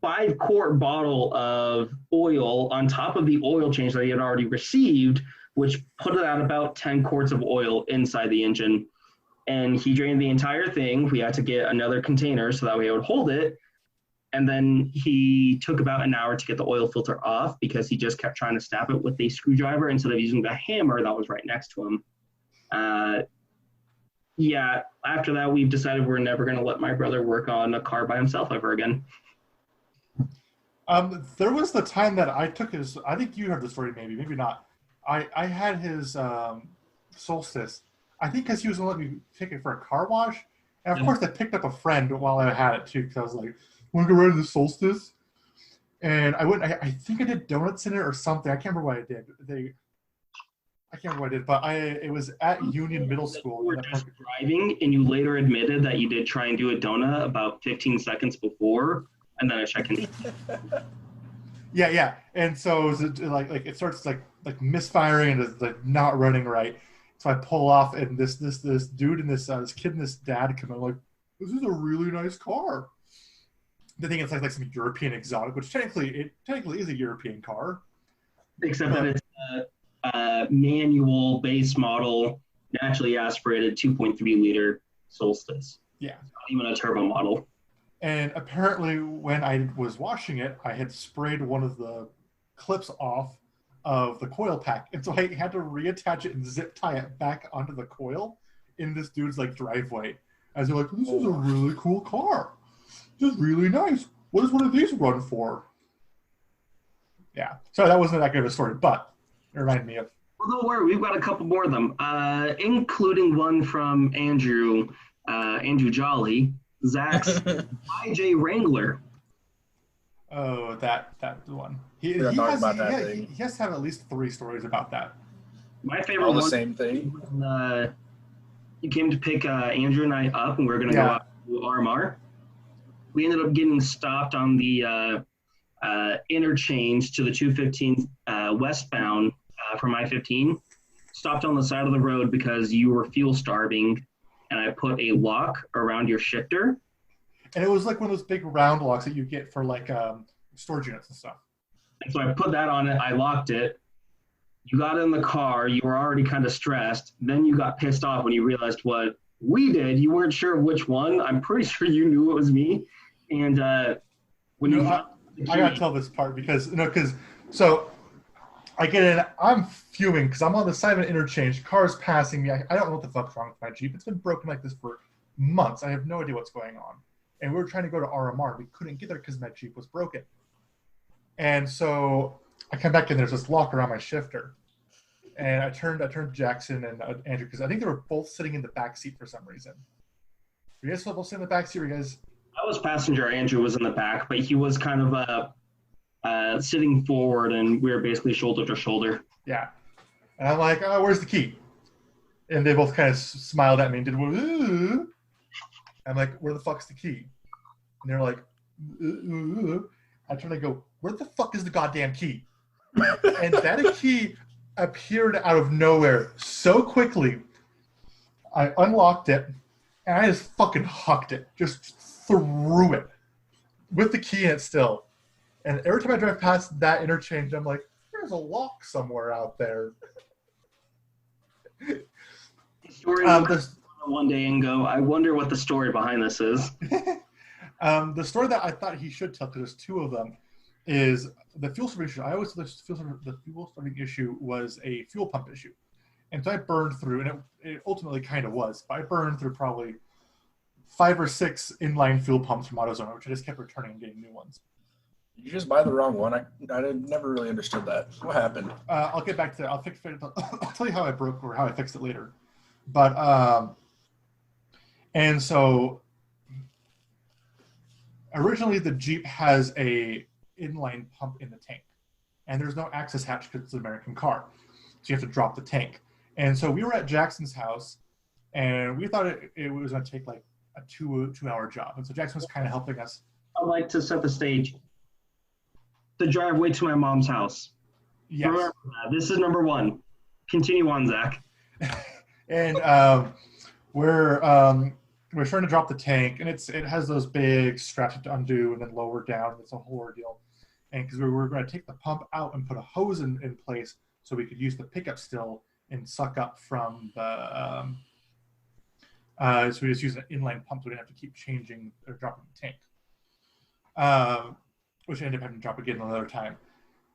[SPEAKER 1] 5-quart bottle of oil on top of the oil change that he had already received, which put it at about 10 quarts of oil inside the engine. And he drained the entire thing. We had to get another container so that way it would hold it. And then he took about an hour to get the oil filter off because he just kept trying to snap it with a screwdriver instead of using the hammer that was right next to him. After that, we've decided we're never going to let my brother work on a car by himself ever again.
[SPEAKER 2] There was the time that I took his, I think you heard the story, maybe not. I had his Solstice, I think because he was going to let me take it for a car wash. And of course, I picked up a friend while I had it too, because I was like, want to go ride the Solstice? And I think I did donuts in it or something. I can't remember what I did. I can't remember what I did, but it was at Union Middle School.
[SPEAKER 1] You were just driving, and you later admitted that you did try and do a donut about 15 seconds before, and then I checked in.
[SPEAKER 2] Yeah. And so it was like it starts like misfiring and it's like not running right. So I pull off, and this dude and this kid and this dad come in like, this is a really nice car. They think it's like some European exotic, which technically is a European car.
[SPEAKER 1] Except that it's a manual base model, naturally aspirated 2.3 liter Solstice.
[SPEAKER 2] Yeah.
[SPEAKER 1] It's not even a turbo model.
[SPEAKER 2] And apparently when I was washing it, I had sprayed one of the clips off of the coil pack. And so I had to reattach it and zip tie it back onto the coil in this dude's driveway. As they're like, this is a really cool car. This is really nice. What does one of these run for? Yeah. So that wasn't that good of a story, but it reminded me of.
[SPEAKER 1] Well, don't worry. We've got a couple more of them, including one from Andrew Jolly, Zack's IJ Wrangler.
[SPEAKER 2] Oh, that one. He has to have at least 3 stories about that.
[SPEAKER 1] My favorite
[SPEAKER 4] all the
[SPEAKER 1] one,
[SPEAKER 4] same thing.
[SPEAKER 1] He came to pick Andrew and I up, and we were going to go out to RMR. We ended up getting stopped on the interchange to the 215 westbound from I-15. Stopped on the side of the road because you were fuel starving, and I put a lock around your shifter.
[SPEAKER 2] And it was like one of those big round locks that you get for storage units and stuff.
[SPEAKER 1] And so I put that on it. I locked it. You got in the car. You were already kind of stressed. Then you got pissed off when you realized what we did. You weren't sure which one. I'm pretty sure you knew it was me. And when I
[SPEAKER 2] got to tell this part because so I get in, I'm fuming because I'm on the side of an interchange. Cars passing me. I don't know what the fuck's wrong with my Jeep. It's been broken like this for months. I have no idea what's going on. And we were trying to go to RMR. We couldn't get there because my Jeep was broken. And so I come back in. There's this lock around my shifter. And I turned to Jaxyn and Andrew because I think they were both sitting in the back seat for some reason. Were you guys both sitting in the back seat? Were you guys?
[SPEAKER 1] I was passenger. Andrew was in the back, but he was kind of sitting forward, and we were basically shoulder to shoulder.
[SPEAKER 2] Yeah. And I'm like, oh, where's the key? And they both kind of smiled at me and did, ooh. I'm like, where the fuck's the key? And they're like, ooh. I try to go, where the fuck is the goddamn key? And that key appeared out of nowhere so quickly. I unlocked it, and I just fucking hucked it. Just threw it. With the key in it still. And every time I drive past that interchange, I'm like, there's a lock somewhere out there.
[SPEAKER 1] The story one day and go, I wonder what the story behind this is.
[SPEAKER 2] The story that I thought he should tell, because there's two of them, is the fuel starving issue. I always thought the fuel starving issue was a fuel pump issue. And so I burned through, and it ultimately kind of was, but I burned through probably 5 or 6 inline fuel pumps from AutoZone, which I just kept returning and getting new ones.
[SPEAKER 4] Did you just buy the wrong one? I never really understood that. What happened?
[SPEAKER 2] I'll get back to that. I'll tell you how I broke or how I fixed it later. But, and so originally the Jeep has a inline pump in the tank, and there's no access hatch because it's an American car. So you have to drop the tank. And so we were at Jackson's house, and we thought it was going to take like a 2-hour job. And so Jaxyn was kind of helping us.
[SPEAKER 1] I'd like to set the stage. The driveway to my mom's house.
[SPEAKER 2] Yes.
[SPEAKER 1] Remember that. This is number 1. Continue on, Zach.
[SPEAKER 2] And we're trying to drop the tank, and it has those big straps to undo and then lower down. It's a whole ordeal. And because we were going to take the pump out and put a hose in place so we could use the pickup still and suck up from the so we just use an inline pump so we didn't have to keep changing or dropping the tank. Which I ended up having to drop again another time.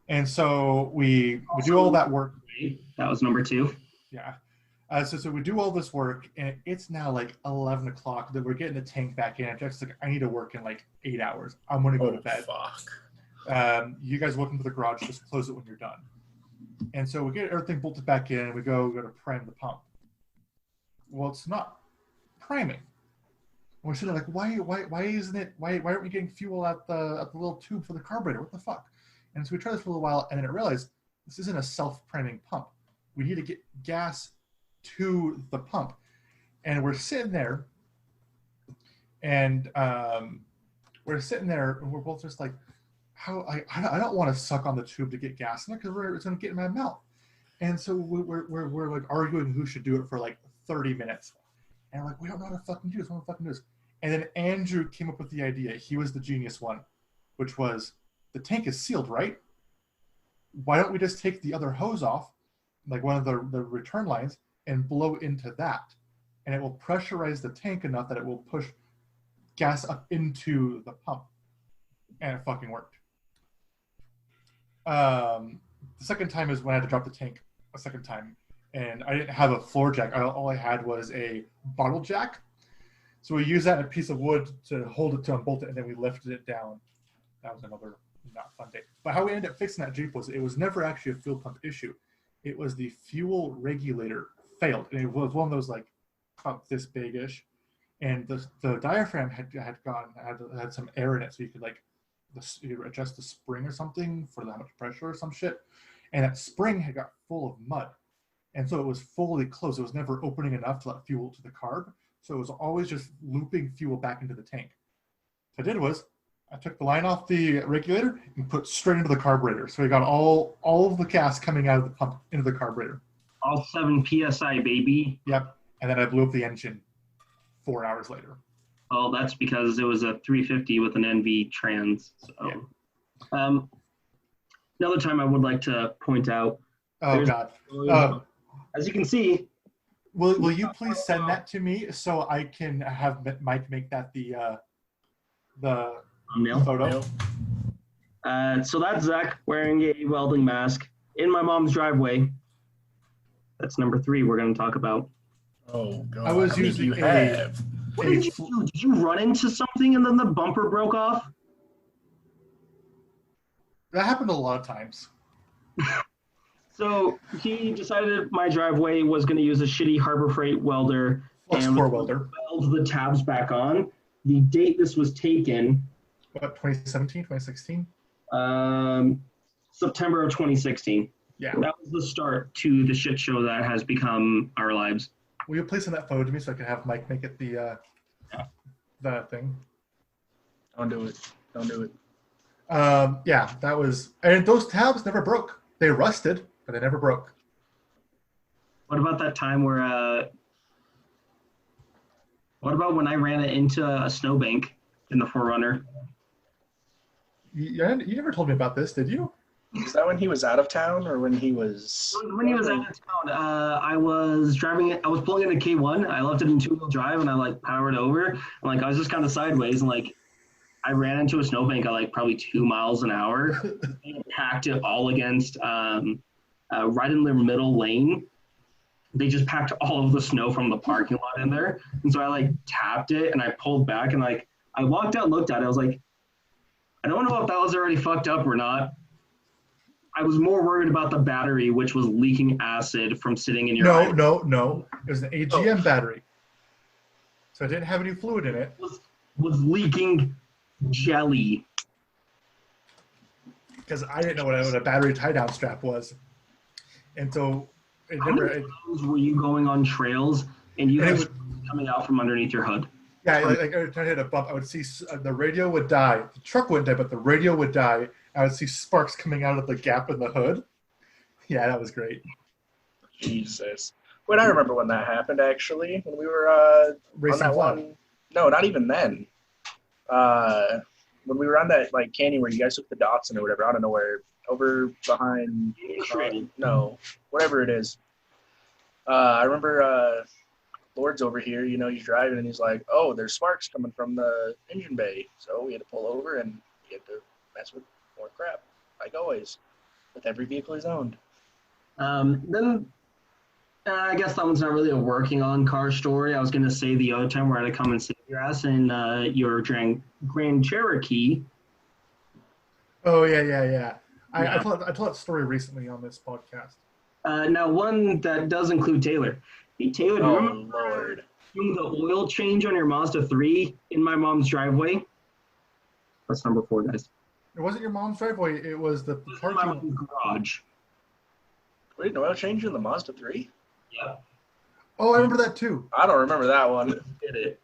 [SPEAKER 2] And so we do all that work.
[SPEAKER 1] That was number 2.
[SPEAKER 2] Yeah. So we do all this work, and it's now like 11 o'clock that we're getting the tank back in. Jack's like, I need to work in like 8 hours. I'm going to go to bed.
[SPEAKER 4] Fuck.
[SPEAKER 2] You guys welcome to the garage. Just close it when you're done. And so we get everything bolted back in, and we go to prime the pump. Well, it's not priming. And we're sitting there like, why isn't it? Why aren't we getting fuel at the little tube for the carburetor? What the fuck? And so we tried this for a little while, and then I realized this isn't a self-priming pump. We need to get gas to the pump. And we're sitting there, and we're both just like, I don't want to suck on the tube to get gas in it because it's going to get in my mouth. And so we're like arguing who should do it for like 30 minutes. And I'm like, we don't know how to fucking do this. We don't fucking do this. And then Andrew came up with the idea. He was the genius one, which was, the tank is sealed, right? Why don't we just take the other hose off, like one of the return lines, and blow into that? And it will pressurize the tank enough that it will push gas up into the pump. And it fucking worked. The second time is when I had to drop the tank a second time. And I didn't have a floor jack. All I had was a bottle jack. So we used that in a piece of wood to hold it, to unbolt it, and then we lifted it down. That was another not fun day. But how we ended up fixing that Jeep was, it was never actually a fuel pump issue. It was the fuel regulator failed. And it was one of those like about this big-ish. And the diaphragm had some air in it, so you could like you adjust the spring or something for that much pressure or some shit. And that spring had got full of mud. And so it was fully closed. It was never opening enough to let fuel to the carb. So it was always just looping fuel back into the tank. What I did was, I took the line off the regulator and put straight into the carburetor. So we got all of the gas coming out of the pump into the carburetor.
[SPEAKER 1] All 7 PSI, baby.
[SPEAKER 2] Yep. And then I blew up the engine 4 hours later.
[SPEAKER 1] Oh, that's because it was a 350 with an NV trans. So, yeah. Another time I would like to point out.
[SPEAKER 2] Oh, God.
[SPEAKER 1] As you can see.
[SPEAKER 2] Will you please send that to me so I can have Mike make that the
[SPEAKER 1] thumbnail
[SPEAKER 2] photo?
[SPEAKER 1] So that's Zach wearing a welding mask. in my mom's driveway. That's number 3 we're going to talk about.
[SPEAKER 4] Oh, God.
[SPEAKER 2] I was using
[SPEAKER 4] you have.
[SPEAKER 1] What did you do? Did you run into something and then the bumper broke off?
[SPEAKER 2] That happened a lot of times.
[SPEAKER 1] So he decided my driveway was going to use a shitty Harbor Freight welder
[SPEAKER 2] Flux
[SPEAKER 1] and
[SPEAKER 2] core welder.
[SPEAKER 1] weld the tabs back on. The date this was taken,
[SPEAKER 2] What, 2017, 2016?
[SPEAKER 1] September of 2016.
[SPEAKER 2] Yeah.
[SPEAKER 1] That was the start to the shit show that has become our lives.
[SPEAKER 2] Will you please send that photo to me so I can have Mike make it the thing?
[SPEAKER 4] Don't do it. Don't do it.
[SPEAKER 2] Yeah, that was, and those tabs never broke. They rusted, but they never broke.
[SPEAKER 1] What about that time where, what about when I ran it into a snowbank in the 4Runner?
[SPEAKER 2] You never told me about this, did you?
[SPEAKER 4] Is that when he was out of town or when he was?
[SPEAKER 1] When he was out of town, I was driving it. I was pulling it in K1. I left it in 2-wheel drive, and I like powered over. And like I was just kind of sideways, and like I ran into a snowbank at like probably 2 miles an hour. And packed it all against right in their middle lane. They just packed all of the snow from the parking lot in there, and so I like tapped it and I pulled back and like I walked out, looked at it. I was like, I don't know if that was already fucked up or not. I was more worried about the battery, which was leaking acid from sitting in your eye.
[SPEAKER 2] No. It was an AGM battery. So it didn't have any fluid in it.
[SPEAKER 1] Was leaking jelly.
[SPEAKER 2] Because I didn't know what a battery tie-down strap was. And so it
[SPEAKER 1] How
[SPEAKER 2] never...
[SPEAKER 1] many times were you going on trails and you had coming out from underneath your hood?
[SPEAKER 2] Yeah, like every time I hit a bump, I would see the radio would die. The truck wouldn't die, but the radio would die. I would see sparks coming out of the gap in the hood. Yeah, that was great.
[SPEAKER 4] Jesus. Wait, I remember when that happened, actually. When we were on that one. No, not even then. When we were on that like canyon where you guys took the Datsun or whatever, I don't know where, over behind... no, whatever it is. I remember... Lord's over here, you know, he's driving and he's like, oh, there's sparks coming from the engine bay. So we had to pull over and we had to mess with more crap, like always, with every vehicle he's owned.
[SPEAKER 1] Then I guess that one's not really a working on car story. I was going to say the other time where I had to come and save your ass in your Grand Cherokee.
[SPEAKER 2] Oh, yeah. I told that story recently on this podcast.
[SPEAKER 1] Now, one that does include Taylor. Hey, Taylor, do you remember
[SPEAKER 4] Lord.
[SPEAKER 1] doing the oil change on your Mazda 3 in my mom's driveway? That's number 4, guys.
[SPEAKER 2] It wasn't your mom's driveway. It was the
[SPEAKER 1] It was in my mom's garage.
[SPEAKER 4] Wait, an oil change in the Mazda 3?
[SPEAKER 1] Yep.
[SPEAKER 2] Oh, I remember that too.
[SPEAKER 4] I don't remember that one.
[SPEAKER 1] Did it.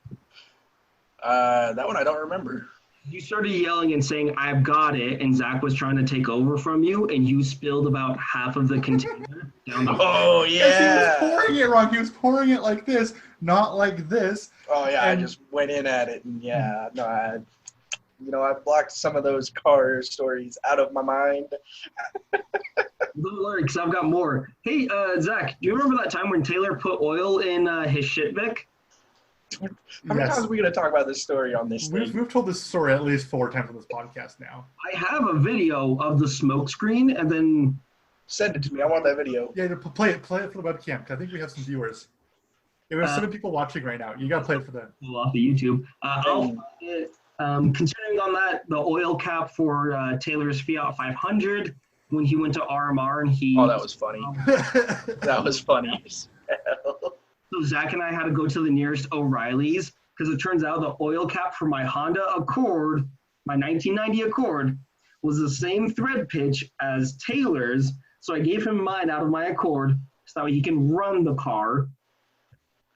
[SPEAKER 4] That one I don't remember.
[SPEAKER 1] You started yelling and saying, I've got it, and Zack was trying to take over from you, and you spilled about half of the container down the
[SPEAKER 4] Oh, yeah.
[SPEAKER 2] Yes, he was pouring it wrong. He was pouring it like this, not like this.
[SPEAKER 4] Oh, yeah, I just went in at it, and yeah, no, I blocked some of those car stories out of my mind.
[SPEAKER 1] Don't worry, because I've got more. Hey, Zack, do you remember that time when Taylor put oil in his shit Vic?
[SPEAKER 4] How many times are we going to talk about this story on this thing?
[SPEAKER 2] We've told this story at least 4 times on this podcast now.
[SPEAKER 1] I have a video of the smoke screen, and then...
[SPEAKER 4] Send it to me. I want that video.
[SPEAKER 2] Yeah, play it for the webcam, because I think we have some viewers. Yeah, we have 7 people watching right now. You got to play it for them.
[SPEAKER 1] Off of YouTube. I'll find it. Continuing on that, the oil cap for Taylor's Fiat 500 when he went to RMR and he...
[SPEAKER 4] Oh, that was funny. That was funny as hell.
[SPEAKER 1] So Zack and I had to go to the nearest O'Reilly's because it turns out the oil cap for my Honda Accord, my 1990 Accord, was the same thread pitch as Taylor's. So I gave him mine out of my Accord so that way he can run the car.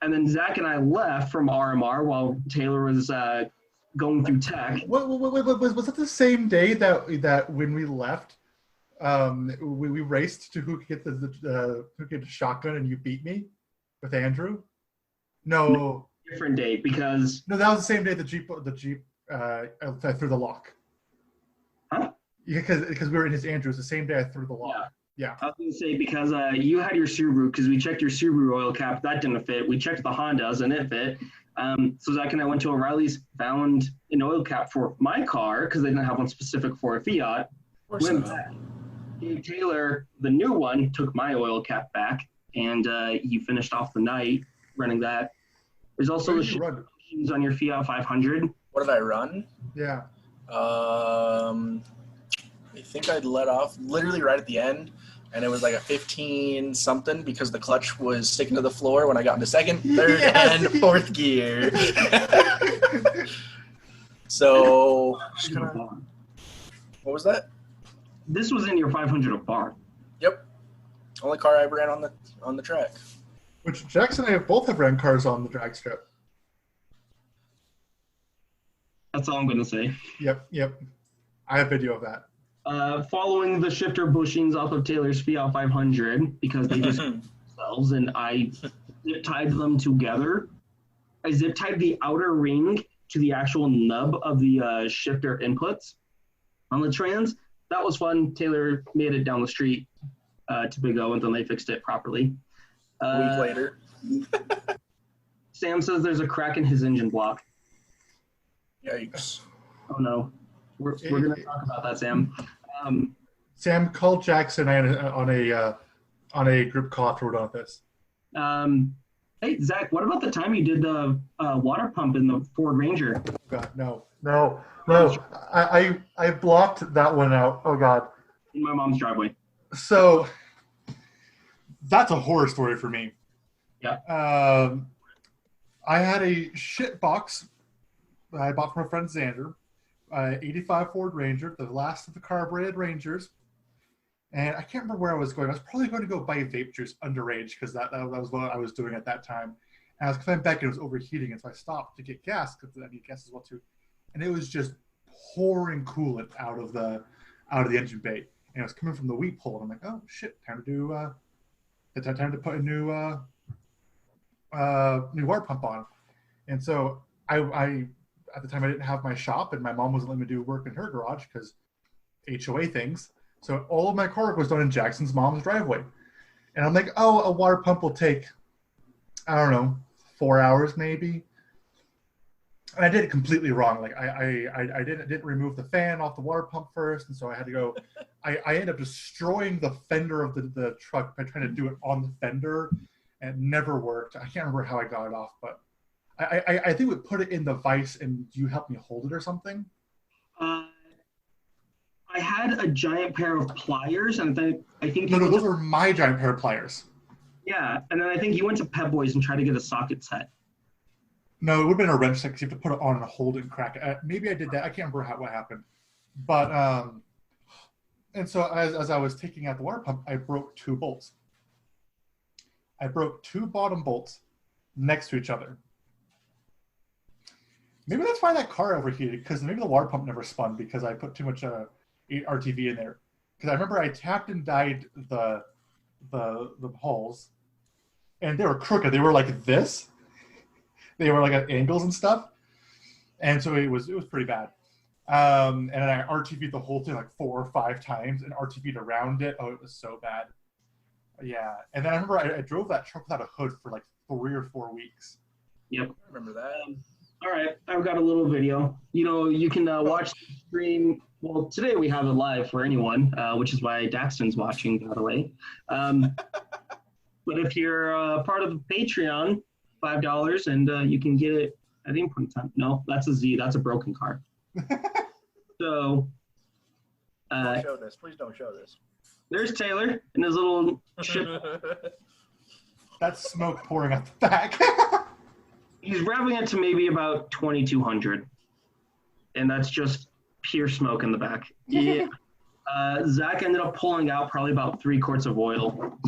[SPEAKER 1] And then Zack and I left from RMR while Taylor was going through tech.
[SPEAKER 2] Was it the same day that when we left, we raced to who could get the shotgun and you beat me with Andrew? No,
[SPEAKER 1] different day because
[SPEAKER 2] that was the same day the Jeep I threw the lock.
[SPEAKER 1] Huh?
[SPEAKER 2] Yeah, because we were in his Andrews the same day I threw the lock. Yeah.
[SPEAKER 1] I was going to say because you had your Subaru because we checked your Subaru oil cap, that didn't fit. We checked the Hondas and it fit. So Zack and I went to O'Reilly's, found an oil cap for my car because they didn't have one specific for a Fiat. Went back. Dave Taylor, the new one, took my oil cap back, and he finished off the night running that. There's also the shoes on your Fiat 500.
[SPEAKER 4] What did I run?
[SPEAKER 2] Yeah.
[SPEAKER 4] I think I'd let off literally right at the end, and it was like a 15 something because the clutch was sticking to the floor when I got into second, third, and fourth gear. So, what was that?
[SPEAKER 1] This was in your 500 of bar.
[SPEAKER 4] Yep, only car I ran on the track.
[SPEAKER 2] Which Jackson and I both have ran cars on the drag strip.
[SPEAKER 1] That's all I'm going to say.
[SPEAKER 2] Yep. I have video of that.
[SPEAKER 1] Following the shifter bushings off of Taylor's Fiat 500 because they just themselves, and I zip tied them together. I zip tied the outer ring to the actual nub of the shifter inputs on the trans. That was fun. Taylor made it down the street to Big O, and then they fixed it properly.
[SPEAKER 4] A week later.
[SPEAKER 1] Sam says there's a crack in his engine block.
[SPEAKER 4] Yikes.
[SPEAKER 1] Oh no. We're going to talk about that, Sam.
[SPEAKER 2] Sam, call Jackson on a group call after we're done with this.
[SPEAKER 1] Hey, Zach, what about the time you did the water pump in the Ford Ranger?
[SPEAKER 2] Oh, God, no. I blocked that one out. Oh, God.
[SPEAKER 1] In my mom's driveway.
[SPEAKER 2] So that's a horror story for me.
[SPEAKER 1] Yeah.
[SPEAKER 2] I had a shit box that I bought from a friend, Xander. 85 Ford Ranger, the last of the carbureted Rangers. And I can't remember where I was going. I was probably going to go buy vape juice underage because that was what I was doing at that time. And I was coming back and it was overheating. And so I stopped to get gas because I need gas as well too. And it was just pouring coolant out of the engine bay. And it was coming from the weep hole. And I'm like, oh shit, time to put a new water pump on. And so I at the time I didn't have my shop and my mom wasn't letting me do work in her garage because HOA things. So all of my car work was done in Jackson's mom's driveway. And I'm like, oh, a water pump will take, I don't know, 4 hours maybe. And I did it completely wrong. Like I didn't remove the fan off the water pump first. And so I had to go, I ended up destroying the fender of the truck by trying to do it on the fender, and it never worked. I can't remember how I got it off, but I think we put it in the vise and you helped me hold it or something.
[SPEAKER 1] I had a giant pair of pliers, and I think
[SPEAKER 2] No, those were my giant pair of pliers.
[SPEAKER 1] Yeah, and then I think you went to Pep Boys and tried to get a socket set.
[SPEAKER 2] No, it would have been a wrench set because you have to put it on and hold it and crack it. Maybe I did that. I can't remember what happened. But, and so as I was taking out the water pump, I broke 2 bolts. I broke 2 bottom bolts next to each other. Maybe that's why that car overheated, because maybe the water pump never spun because I put too much RTV in there. Because I remember I tapped and dyed the holes, and they were crooked. They were like this. They were like at angles and stuff, and so it was pretty bad. And then I RTV'd the whole thing like 4 or 5 times, and RTV'd around it. Oh, it was so bad. Yeah, and then I remember I drove that truck without a hood for like 3 or 4 weeks.
[SPEAKER 1] Yep.
[SPEAKER 4] I remember that.
[SPEAKER 1] All right, I've got a little video. You can watch the stream. Well, today we have it live for anyone, which is why Daxton's watching, by the way. But if you're part of the Patreon, $5, and you can get it at any point in time. No, that's a Z. That's a broken car. So.
[SPEAKER 4] Don't show this. Please don't show this.
[SPEAKER 1] There's Taylor in his little ship.
[SPEAKER 2] That's smoke pouring out the back.
[SPEAKER 1] He's revving it to maybe about 2,200. And that's just pure smoke in the back. Yeah. Zach ended up pulling out probably about 3 quarts of oil.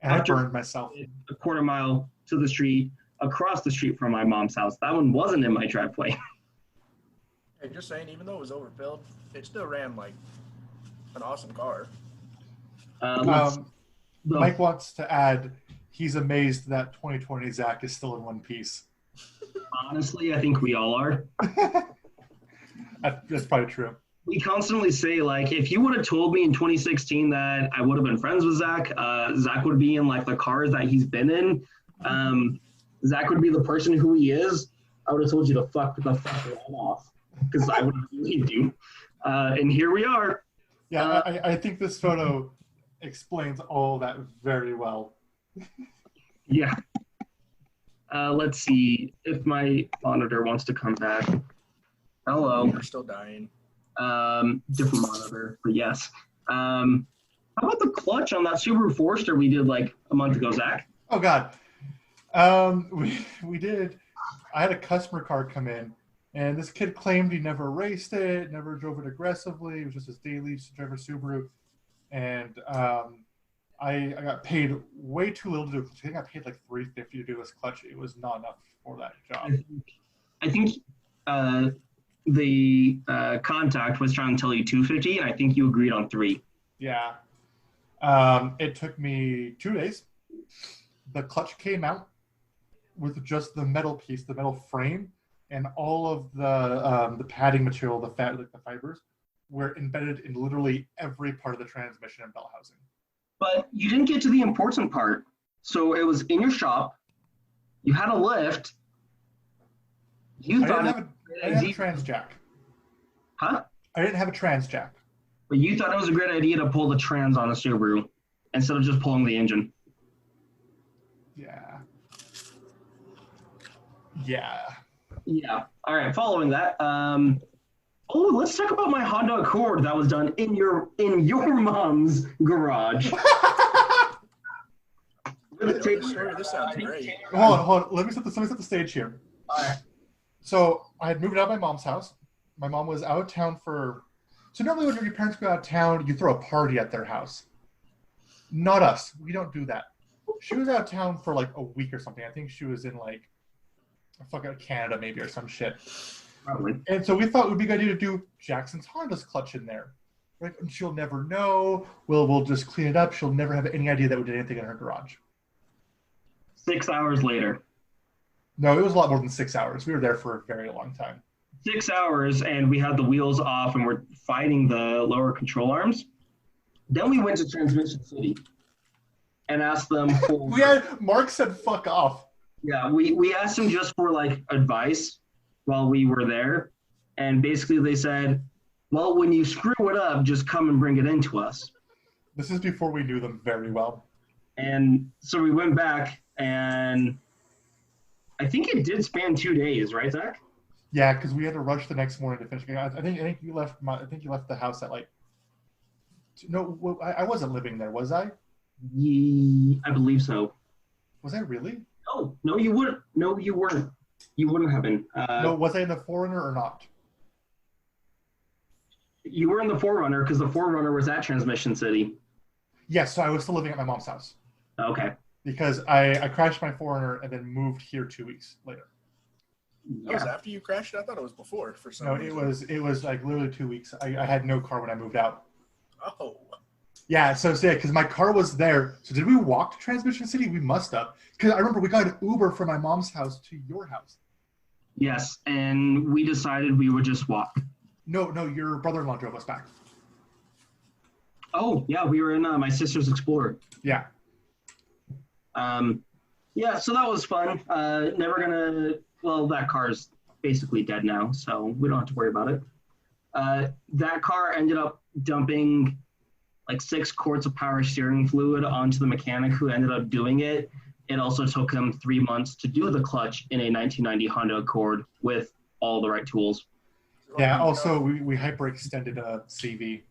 [SPEAKER 2] And I burned myself.
[SPEAKER 1] A quarter mile to the street, across the street from my mom's house. That one wasn't in my driveway.
[SPEAKER 4] Hey, just saying, even though it was overfilled, it still ran like an awesome car.
[SPEAKER 2] Mike wants to add, he's amazed that 2020 Zack is still in one piece.
[SPEAKER 1] Honestly, I think we all are.
[SPEAKER 2] That's probably true.
[SPEAKER 1] We constantly say, like, if you would have told me in 2016 that I would have been friends with Zach, Zach would be in, like, the cars that he's been in. Zach would be the person who he is. I would have told you to fuck the fuck off, because I would have believed you. And here we are.
[SPEAKER 2] Yeah, I think this photo explains all that very well.
[SPEAKER 1] Yeah. Let's see if my monitor wants to come back. Hello.
[SPEAKER 4] You're still dying.
[SPEAKER 1] Different monitor, but yes. How about the clutch on that Subaru Forester we did like a month ago, Zach?
[SPEAKER 2] Oh God. We did. I had a customer car come in, and this kid claimed he never raced it, never drove it aggressively. It was just his daily driver Subaru, and I got paid way too little to do it. I think I paid like $350 to do this clutch. It was not enough for that job.
[SPEAKER 1] I think the contact was trying to tell you $250, and I think you agreed on $3.
[SPEAKER 2] Yeah. It took me 2 days. The clutch came out with just the metal piece, the metal frame, and all of the padding material, the fibers, were embedded in literally every part of the transmission and bell housing.
[SPEAKER 1] But you didn't get to the important part. So it was in your shop. You had a lift.
[SPEAKER 2] I didn't have a trans jack.
[SPEAKER 1] Huh?
[SPEAKER 2] I didn't have a trans jack.
[SPEAKER 1] But you thought it was a great idea to pull the trans on a Subaru instead of just pulling the engine.
[SPEAKER 2] Yeah. Yeah.
[SPEAKER 1] Yeah. All right. Following that, let's talk about my Honda Accord that was done in your mom's garage.
[SPEAKER 4] This sounds great.
[SPEAKER 2] Hold on. Let me set the stage here.
[SPEAKER 1] All right.
[SPEAKER 2] So I had moved out of my mom's house. My mom was out of town for. So normally when your parents go out of town, you throw a party at their house. Not us. We don't do that. She was out of town for like a week or something. I think she was in like fucking Canada maybe or some shit.
[SPEAKER 1] Probably.
[SPEAKER 2] And so we thought it would be a good idea to do Jackson's Honda's clutch in there. Right? And she'll never know. We'll just clean it up. She'll never have any idea that we did anything in her garage.
[SPEAKER 1] 6 hours later.
[SPEAKER 2] No, it was a lot more than 6 hours. We were there for a very long time.
[SPEAKER 1] 6 hours, and we had the wheels off, and we're fighting the lower control arms. Then we went to Transmission City and asked them for...
[SPEAKER 2] Mark said fuck off.
[SPEAKER 1] Yeah, we asked them just for, like, advice while we were there. And basically they said, well, when you screw it up, just come and bring it into us.
[SPEAKER 2] This is before we knew them very well.
[SPEAKER 1] And so we went back, and I think it did span 2 days, right, Zach?
[SPEAKER 2] Yeah, because we had to rush the next morning to finish. I think you left. I think you left the house at like. No, I wasn't living there, was I?
[SPEAKER 1] I believe so.
[SPEAKER 2] Was I really?
[SPEAKER 1] No, you wouldn't. No, you weren't. You wouldn't have been.
[SPEAKER 2] No, was I in the 4Runner or not?
[SPEAKER 1] You were in the 4Runner because the 4Runner was at Transmission City.
[SPEAKER 2] Yes, so I was still living at my mom's house.
[SPEAKER 1] Okay.
[SPEAKER 2] Because I crashed my 4Runner and then moved here 2 weeks later.
[SPEAKER 4] That was after you crashed? I thought it was before for some reason.
[SPEAKER 2] It was like literally 2 weeks. I had no car when I moved out.
[SPEAKER 4] Oh.
[SPEAKER 2] Yeah, so because my car was there. So did we walk to Transmission City? We must have. Because I remember we got an Uber from my mom's house to your house.
[SPEAKER 1] Yes, and we decided we would just walk.
[SPEAKER 2] No, your brother-in-law drove us back.
[SPEAKER 1] Oh, yeah, we were in my sister's Explorer.
[SPEAKER 2] Yeah.
[SPEAKER 1] Yeah, so that was fun. That car's basically dead now, so we don't have to worry about it. That car ended up dumping like 6 quarts of power steering fluid onto the mechanic who ended up doing it. It also took him 3 months to do the clutch in a 1990 Honda Accord with all the right tools.
[SPEAKER 2] Yeah, also we hyperextended a CV.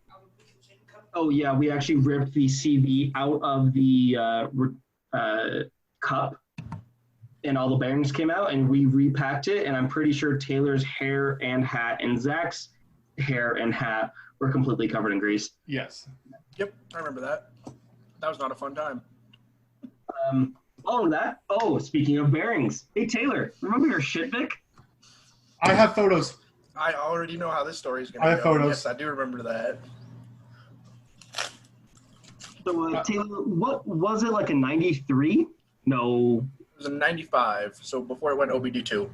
[SPEAKER 1] Oh, yeah, we actually ripped the CV out of the cup, and all the bearings came out, and we repacked it, and I'm pretty sure Taylor's hair and hat and Zach's hair and hat were completely covered in grease.
[SPEAKER 2] Yes.
[SPEAKER 4] Yep, I remember that. That was not a fun time.
[SPEAKER 1] Speaking of bearings. Hey, Taylor, remember your shit Vic?
[SPEAKER 2] I have photos.
[SPEAKER 4] I already know how this story is going to go.
[SPEAKER 2] I have photos.
[SPEAKER 4] Yes, I do remember that.
[SPEAKER 1] So, Taylor, what was it, like a 93? No.
[SPEAKER 4] It was a 95, so before it went OBD2.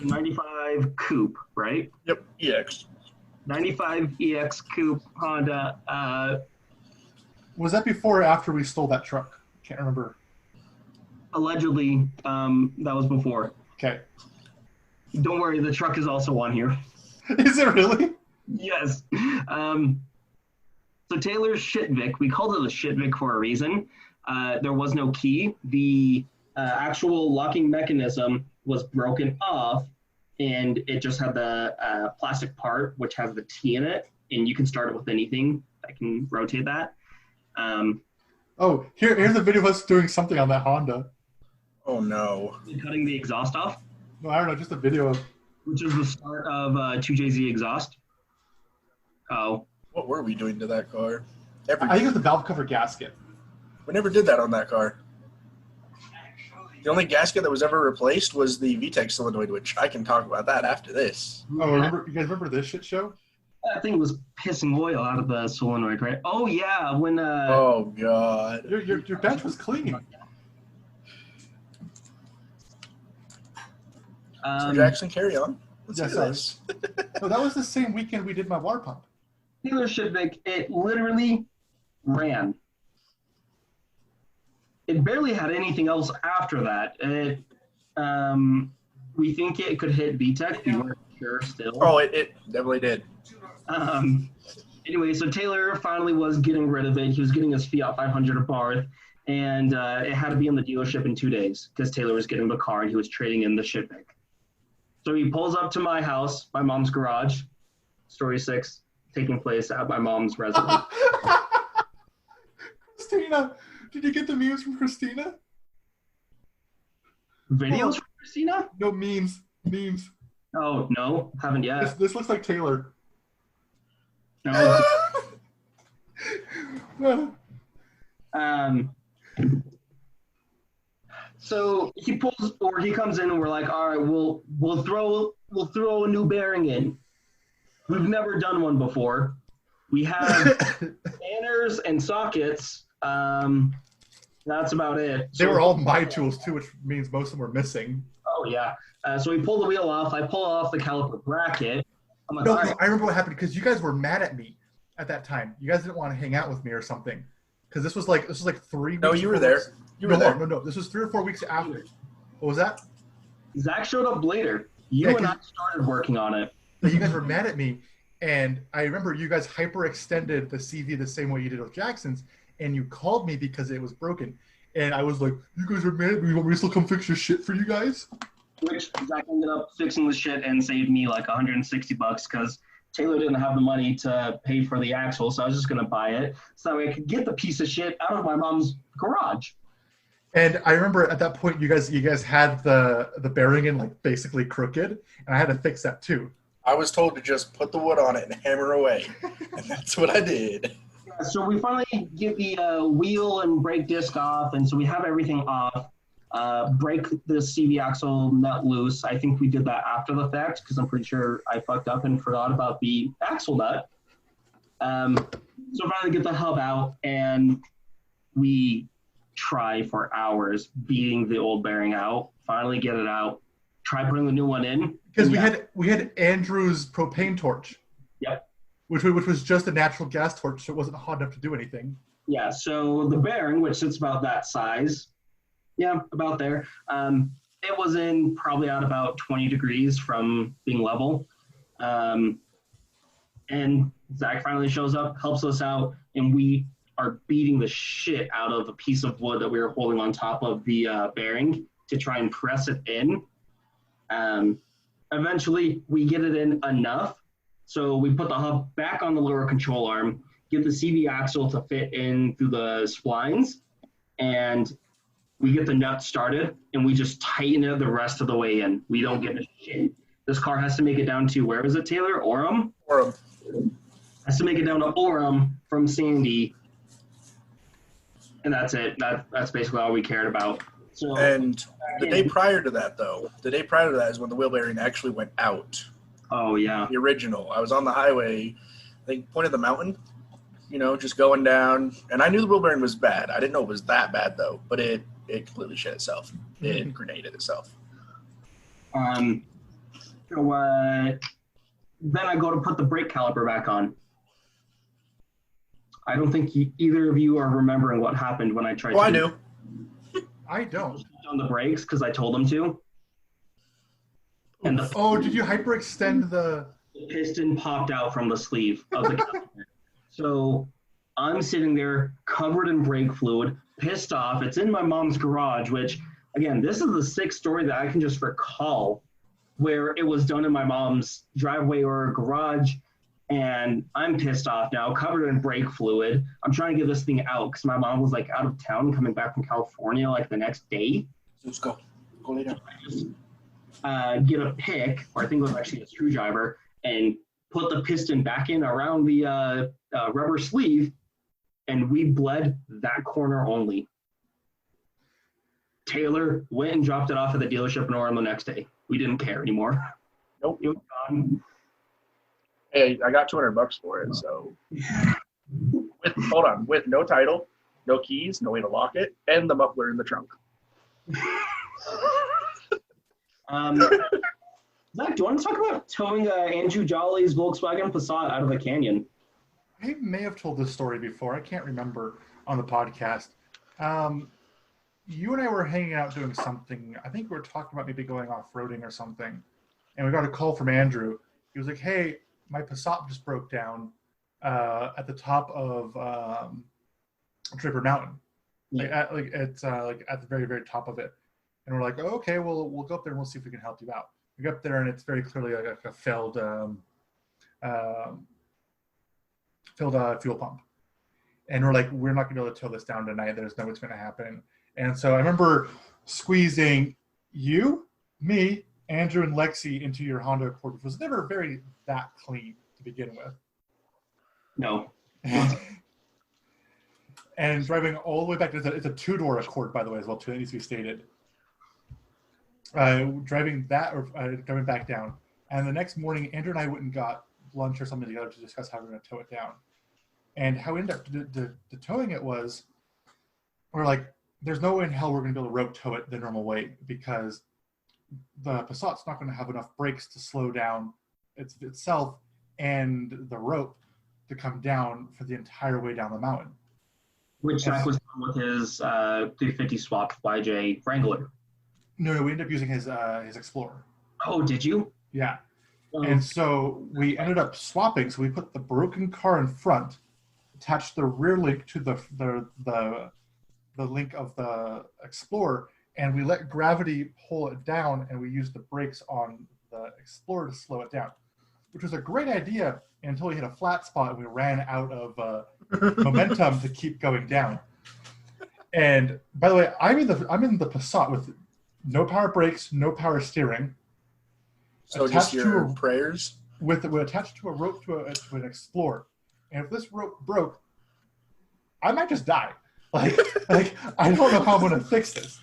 [SPEAKER 1] 95 Coupe, right?
[SPEAKER 4] Yep, EX.
[SPEAKER 1] 95 EX Coupe Honda.
[SPEAKER 2] Was that before or after we stole that truck? Can't remember.
[SPEAKER 1] Allegedly, that was before.
[SPEAKER 2] Okay.
[SPEAKER 1] Don't worry, the truck is also on here.
[SPEAKER 2] Is it really?
[SPEAKER 1] Yes. So Taylor's Shitvic, we called it a Shitvic for a reason. There was no key. The actual locking mechanism was broken off, and it just had the plastic part, which has the T in it, and you can start it with anything. I can rotate that.
[SPEAKER 2] Here's a video of us doing something on that Honda.
[SPEAKER 4] Oh, no.
[SPEAKER 1] Cutting the exhaust off.
[SPEAKER 2] No, I don't know, just a video of...
[SPEAKER 1] Which is the start of 2JZ exhaust. Oh.
[SPEAKER 4] What were we doing to that car?
[SPEAKER 2] I think it was the valve cover gasket.
[SPEAKER 4] We never did that on that car. The only gasket that was ever replaced was the VTEC solenoid, which I can talk about that after this.
[SPEAKER 2] Oh, you guys remember this shit show?
[SPEAKER 1] That thing was pissing oil out of the solenoid, right? Oh, yeah, when...
[SPEAKER 4] Oh, God.
[SPEAKER 2] Your bench was clean.
[SPEAKER 4] So, Jackson, carry on. Let's do this.
[SPEAKER 2] No, that was the same weekend we did my water pump.
[SPEAKER 1] Taylor Shitvic, it literally ran. It barely had anything else after that. It, we think it could hit VTEC. We weren't sure still.
[SPEAKER 4] Oh, it definitely did.
[SPEAKER 1] Anyway, so Taylor finally was getting rid of it. He was getting his Fiat 500 at Barth, and it had to be in the dealership in 2 days because Taylor was getting the car and he was trading in the Shitvic. So he pulls up to my house, my mom's garage, story 6, taking place at my mom's residence.
[SPEAKER 2] Christina, did you get the memes from Christina?
[SPEAKER 1] Videos from Christina?
[SPEAKER 2] No, memes.
[SPEAKER 1] Oh, no, haven't yet.
[SPEAKER 2] This looks like Taylor.
[SPEAKER 1] No. So he comes in and we're like, all right, we'll throw a new bearing in. We've never done one before. We have spanners and sockets. That's about it.
[SPEAKER 2] They were all my tools too, which means most of them were missing.
[SPEAKER 1] Oh yeah. So we pull the wheel off. I pull off the caliper bracket. I'm like,
[SPEAKER 2] no,
[SPEAKER 1] all right.
[SPEAKER 2] I remember what happened because you guys were mad at me at that time. You guys didn't want to hang out with me or something. Because this was like 3 weeks.
[SPEAKER 4] No, you were there.
[SPEAKER 2] No. This was 3 or 4 weeks after. What was that?
[SPEAKER 1] Zack showed up later. You and I started working on it.
[SPEAKER 2] But you guys were mad at me, and I remember you guys hyperextended the CV the same way you did with Jackson's, and you called me because it was broken. And I was like, you guys are mad at me. You want me to still come fix your shit for you guys?
[SPEAKER 1] Which Zack ended up fixing the shit and saved me like $160 because Taylor didn't have the money to pay for the axle, so I was just going to buy it so I could get the piece of shit out of my mom's garage.
[SPEAKER 2] And I remember at that point, you guys had the bearing in like basically crooked, and I had to fix that too.
[SPEAKER 4] I was told to just put the wood on it and hammer away, and that's what I did.
[SPEAKER 1] Yeah, so we finally get the wheel and brake disc off, and so we have everything off. Break the CV axle nut loose. I think we did that after the fact because I'm pretty sure I fucked up and forgot about the axle nut. So finally get the hub out, and we try for hours beating the old bearing out. Finally get it out. Try putting the new one in.
[SPEAKER 2] Because we had Andrew's propane torch.
[SPEAKER 1] Yep.
[SPEAKER 2] Which was just a natural gas torch, so it wasn't hot enough to do anything.
[SPEAKER 1] Yeah. So the bearing, which sits about that size. Yeah, about there. It was in probably at about 20 degrees from being level. And Zack finally shows up, helps us out, and we are beating the shit out of a piece of wood that we were holding on top of the bearing to try and press it in. Eventually, we get it in enough. So we put the hub back on the lower control arm, get the CV axle to fit in through the splines, and we get the nut started, and we just tighten it the rest of the way in. We don't get a shit. This car has to make it down to, where is it, Taylor? Orem?
[SPEAKER 4] Orem.
[SPEAKER 1] Has to make it down to Orem from Sandy. And that's it. That's basically all we cared about. So,
[SPEAKER 4] and the day prior to that is when the wheel bearing actually went out.
[SPEAKER 1] Oh, yeah.
[SPEAKER 4] The original. I was on the highway, I think, pointed the mountain, just going down. And I knew the wheel bearing was bad. I didn't know it was that bad, though. But it completely shit itself. It grenaded itself.
[SPEAKER 1] Then I go to put the brake caliper back on. I don't think either of you are remembering what happened when I tried to.
[SPEAKER 4] Oh, I do.
[SPEAKER 2] I don't.
[SPEAKER 1] On the brakes because I told them to. And
[SPEAKER 2] did you hyperextend the...
[SPEAKER 1] The piston popped out from the sleeve of the caliper. So I'm sitting there covered in brake fluid, pissed off. It's in my mom's garage, which, again, this is the sixth story that I can just recall where it was done in my mom's driveway or garage. And I'm pissed off now, covered in brake fluid. I'm trying to get this thing out because my mom was like out of town coming back from California like the next day.
[SPEAKER 3] Let's go. Go lay down.
[SPEAKER 1] Get a pick, or I think it was actually a screwdriver, and put the piston back in around the rubber sleeve, and we bled that corner only. Taylor went and dropped it off at the dealership in Orem the next day. We didn't care anymore.
[SPEAKER 4] Nope.
[SPEAKER 1] It was gone.
[SPEAKER 4] Hey, I got $200 for it, so. With no title, no keys, no way to lock it, and the muffler in the trunk.
[SPEAKER 1] Zack, do you want to talk about towing Andrew Jolly's Volkswagen Passat out of a canyon?
[SPEAKER 2] I may have told this story before. I can't remember on the podcast. You and I were hanging out doing something. I think we were talking about maybe going off-roading or something. And we got a call from Andrew. He was like, hey, my Passat just broke down at the top of Draper Mountain.
[SPEAKER 1] Yeah.
[SPEAKER 2] It's at the very, very top of it. And we're like, oh, okay, well, we'll go up there and we'll see if we can help you out. We go up there and it's very clearly like a failed fuel pump. And we're like, we're not going to be able to tow this down tonight. There's no way it's going to happen. And so I remember squeezing you, me, Andrew, and Lexi into your Honda Accord, which was never that clean to begin with.
[SPEAKER 1] No.
[SPEAKER 2] And driving all the way back, it's a two-door Accord, by the way, as well, too. That needs to be stated. Driving back down. And the next morning, Andrew and I went and got lunch or something together to discuss how we're going to tow it down. And how we ended up towing it was, we're like, there's no way in hell we're going to be able to rope tow it the normal way because the Passat's not going to have enough brakes to slow down itself and the rope to come down for the entire way down the mountain.
[SPEAKER 1] Which Zack was done with his 350 swapped YJ Wrangler.
[SPEAKER 2] No, we ended up using his Explorer.
[SPEAKER 1] Oh, did you?
[SPEAKER 2] Yeah. And so we ended up swapping. So we put the broken car in front, attached the rear link to the link of the Explorer, and we let gravity pull it down, and we used the brakes on the Explorer to slow it down, which was a great idea until we hit a flat spot and we ran out of momentum to keep going down. And by the way, I'm in the Passat with no power brakes, no power steering.
[SPEAKER 4] So just your prayers?
[SPEAKER 2] With attached to a rope to an Explorer. And if this rope broke, I might just die. Like I don't know how I'm going to fix this.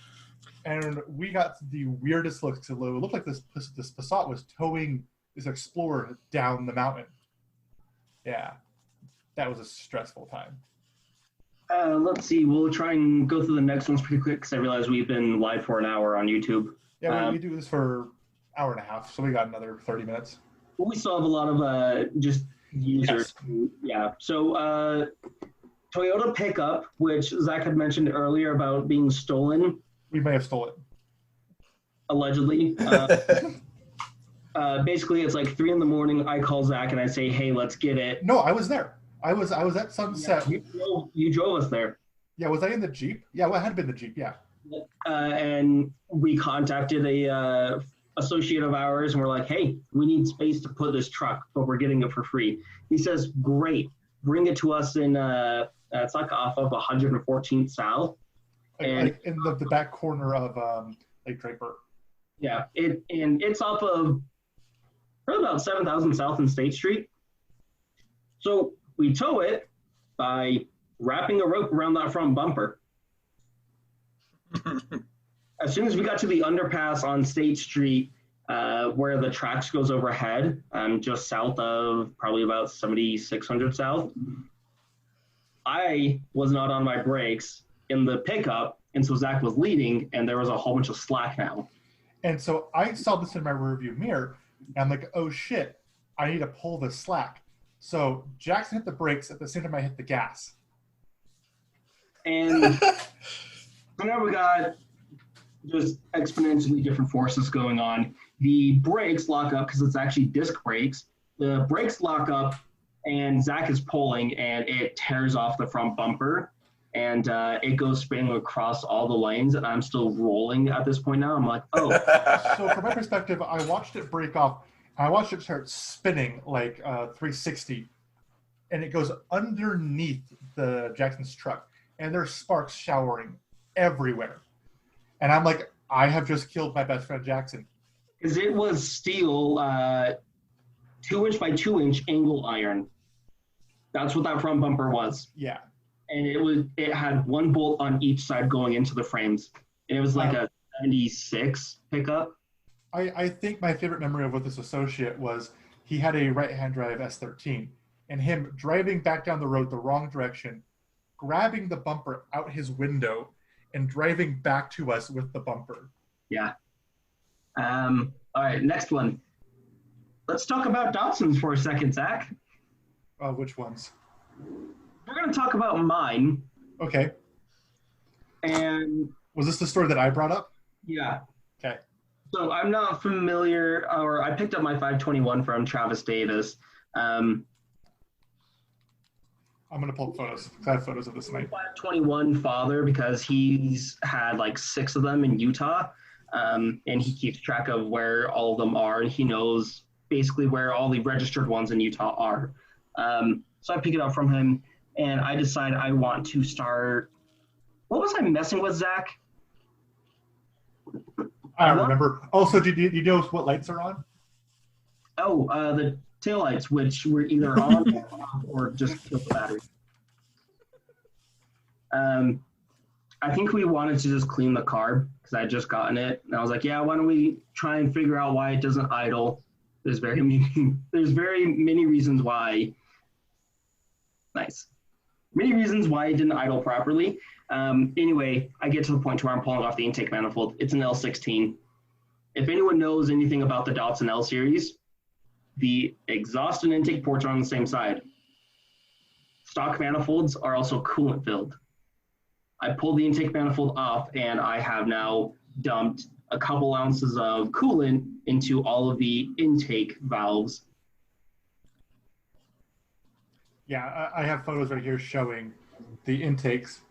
[SPEAKER 2] And we got the weirdest looks. It looked like this Passat was towing this Explorer down the mountain. Yeah, that was a stressful time.
[SPEAKER 1] Let's see. We'll try and go through the next ones pretty quick because I realize we've been live for an hour on YouTube.
[SPEAKER 2] Yeah, we do this for an hour and a half, so we got another 30 minutes.
[SPEAKER 1] Well, we still have a lot of just users. Yes. Yeah. So Toyota pickup, which Zack had mentioned earlier about being stolen.
[SPEAKER 2] We may have stolen it.
[SPEAKER 1] Allegedly. Basically, it's like 3 a.m. I call Zack and I say, "Hey, let's get it."
[SPEAKER 2] No, I was there. I was at Sunset.
[SPEAKER 1] Yeah, you drove us there.
[SPEAKER 2] Yeah, was I in the Jeep? Yeah, well, I had been the Jeep. Yeah.
[SPEAKER 1] And we contacted a associate of ours, and we're like, "Hey, we need space to put this truck, but we're getting it for free." He says, "Great, bring it to us in it's like off of 114th South."
[SPEAKER 2] Like in the back corner of Lake Draper.
[SPEAKER 1] Yeah, it's off of probably about 7,000 South and State Street. So we tow it by wrapping a rope around that front bumper. As soon as we got to the underpass on State Street, where the tracks goes overhead, just south of probably about 7,600 South, I was not on my brakes in the pickup, and so Zack was leading, and there was a whole bunch of slack now.
[SPEAKER 2] And so I saw this in my rearview mirror, and I'm like, oh shit, I need to pull this slack. So Jaxyn hit the brakes at the same time I hit the gas.
[SPEAKER 1] And so now we got just exponentially different forces going on. The brakes lock up because it's actually disc brakes. The brakes lock up, and Zack is pulling, and it tears off the front bumper, and it goes spinning across all the lanes, and I'm still rolling at this point now. I'm like, oh.
[SPEAKER 2] So from my perspective, I watched it break off. I watched it start spinning like 360, and it goes underneath the Jackson's truck, and there's sparks showering everywhere. And I'm like, I have just killed my best friend Jaxyn.
[SPEAKER 1] Because it was steel, 2-inch by 2-inch angle iron. That's what that front bumper was.
[SPEAKER 2] Yeah.
[SPEAKER 1] And it had one bolt on each side going into the frames. And it was like a 76 pickup.
[SPEAKER 2] I think my favorite memory of with this associate was he had a right-hand drive S13, and him driving back down the road the wrong direction, grabbing the bumper out his window, and driving back to us with the bumper.
[SPEAKER 1] Yeah. All right, next one. Let's talk about Datsuns for a second, Zach.
[SPEAKER 2] Which ones?
[SPEAKER 1] We're going to talk about mine.
[SPEAKER 2] Okay.
[SPEAKER 1] And
[SPEAKER 2] was this the story that I brought up?
[SPEAKER 1] Yeah.
[SPEAKER 2] Okay.
[SPEAKER 1] So I'm not familiar, or I picked up my 521 from Travis Davis.
[SPEAKER 2] I'm going to pull up photos. I have photos of this tonight.
[SPEAKER 1] 521 father, because he's had like 6 of them in Utah, and he keeps track of where all of them are, and he knows basically where all the registered ones in Utah are. So I pick it up from him, and I decide I want to start. What was I messing with, Zach?
[SPEAKER 2] I don't remember. Also, do you know what lights are on?
[SPEAKER 1] Oh, the taillights, which were either on or off, or just killed the battery. I think we wanted to just clean the car because I had just gotten it, and I was like, "Yeah, why don't we try and figure out why it doesn't idle?" There's very many reasons why. Nice. Many reasons why it didn't idle properly. Anyway, I get to the point where I'm pulling off the intake manifold. It's an L16. If anyone knows anything about the Datsun L series, the exhaust and intake ports are on the same side. Stock manifolds are also coolant filled. I pulled the intake manifold off, and I have now dumped a couple ounces of coolant into all of the intake valves.
[SPEAKER 2] Yeah, I have photos right here showing the intakes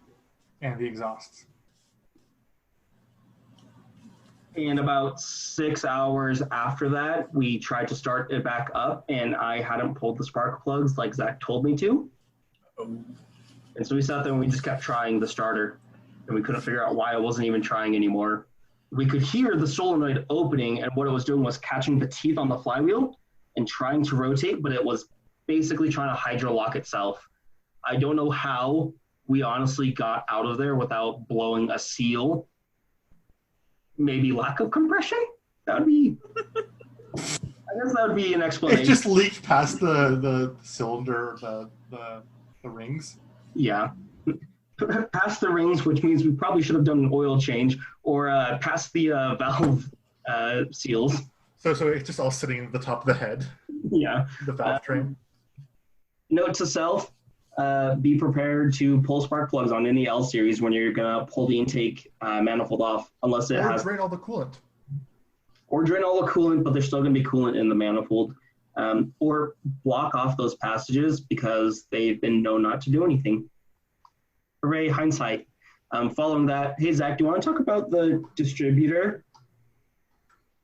[SPEAKER 2] and the exhausts.
[SPEAKER 1] And about 6 hours after that, we tried to start it back up, and I hadn't pulled the spark plugs like Zach told me to. And so we sat there and we just kept trying the starter, and we couldn't figure out why it wasn't even trying anymore. We could hear the solenoid opening, and what it was doing was catching the teeth on the flywheel and trying to rotate, but it was basically trying to hydrolock itself. I don't know how we honestly got out of there without blowing a seal. Maybe lack of compression? That would be... I guess that would be an explanation.
[SPEAKER 2] It just leaked past the cylinder, the rings.
[SPEAKER 1] Yeah. Past the rings, which means we probably should have done an oil change, or past the valve seals.
[SPEAKER 2] So it's just all sitting at the top of the head.
[SPEAKER 1] Yeah.
[SPEAKER 2] The valve train.
[SPEAKER 1] Note to self, be prepared to pull spark plugs on any L series when you're going to pull the intake manifold off, unless it has...
[SPEAKER 2] Or drain all the coolant.
[SPEAKER 1] Or drain all the coolant, but there's still going to be coolant in the manifold. Or block off those passages because they've been known not to do anything. Hooray, hindsight. Following that, hey, Zach, do you want to talk about the distributor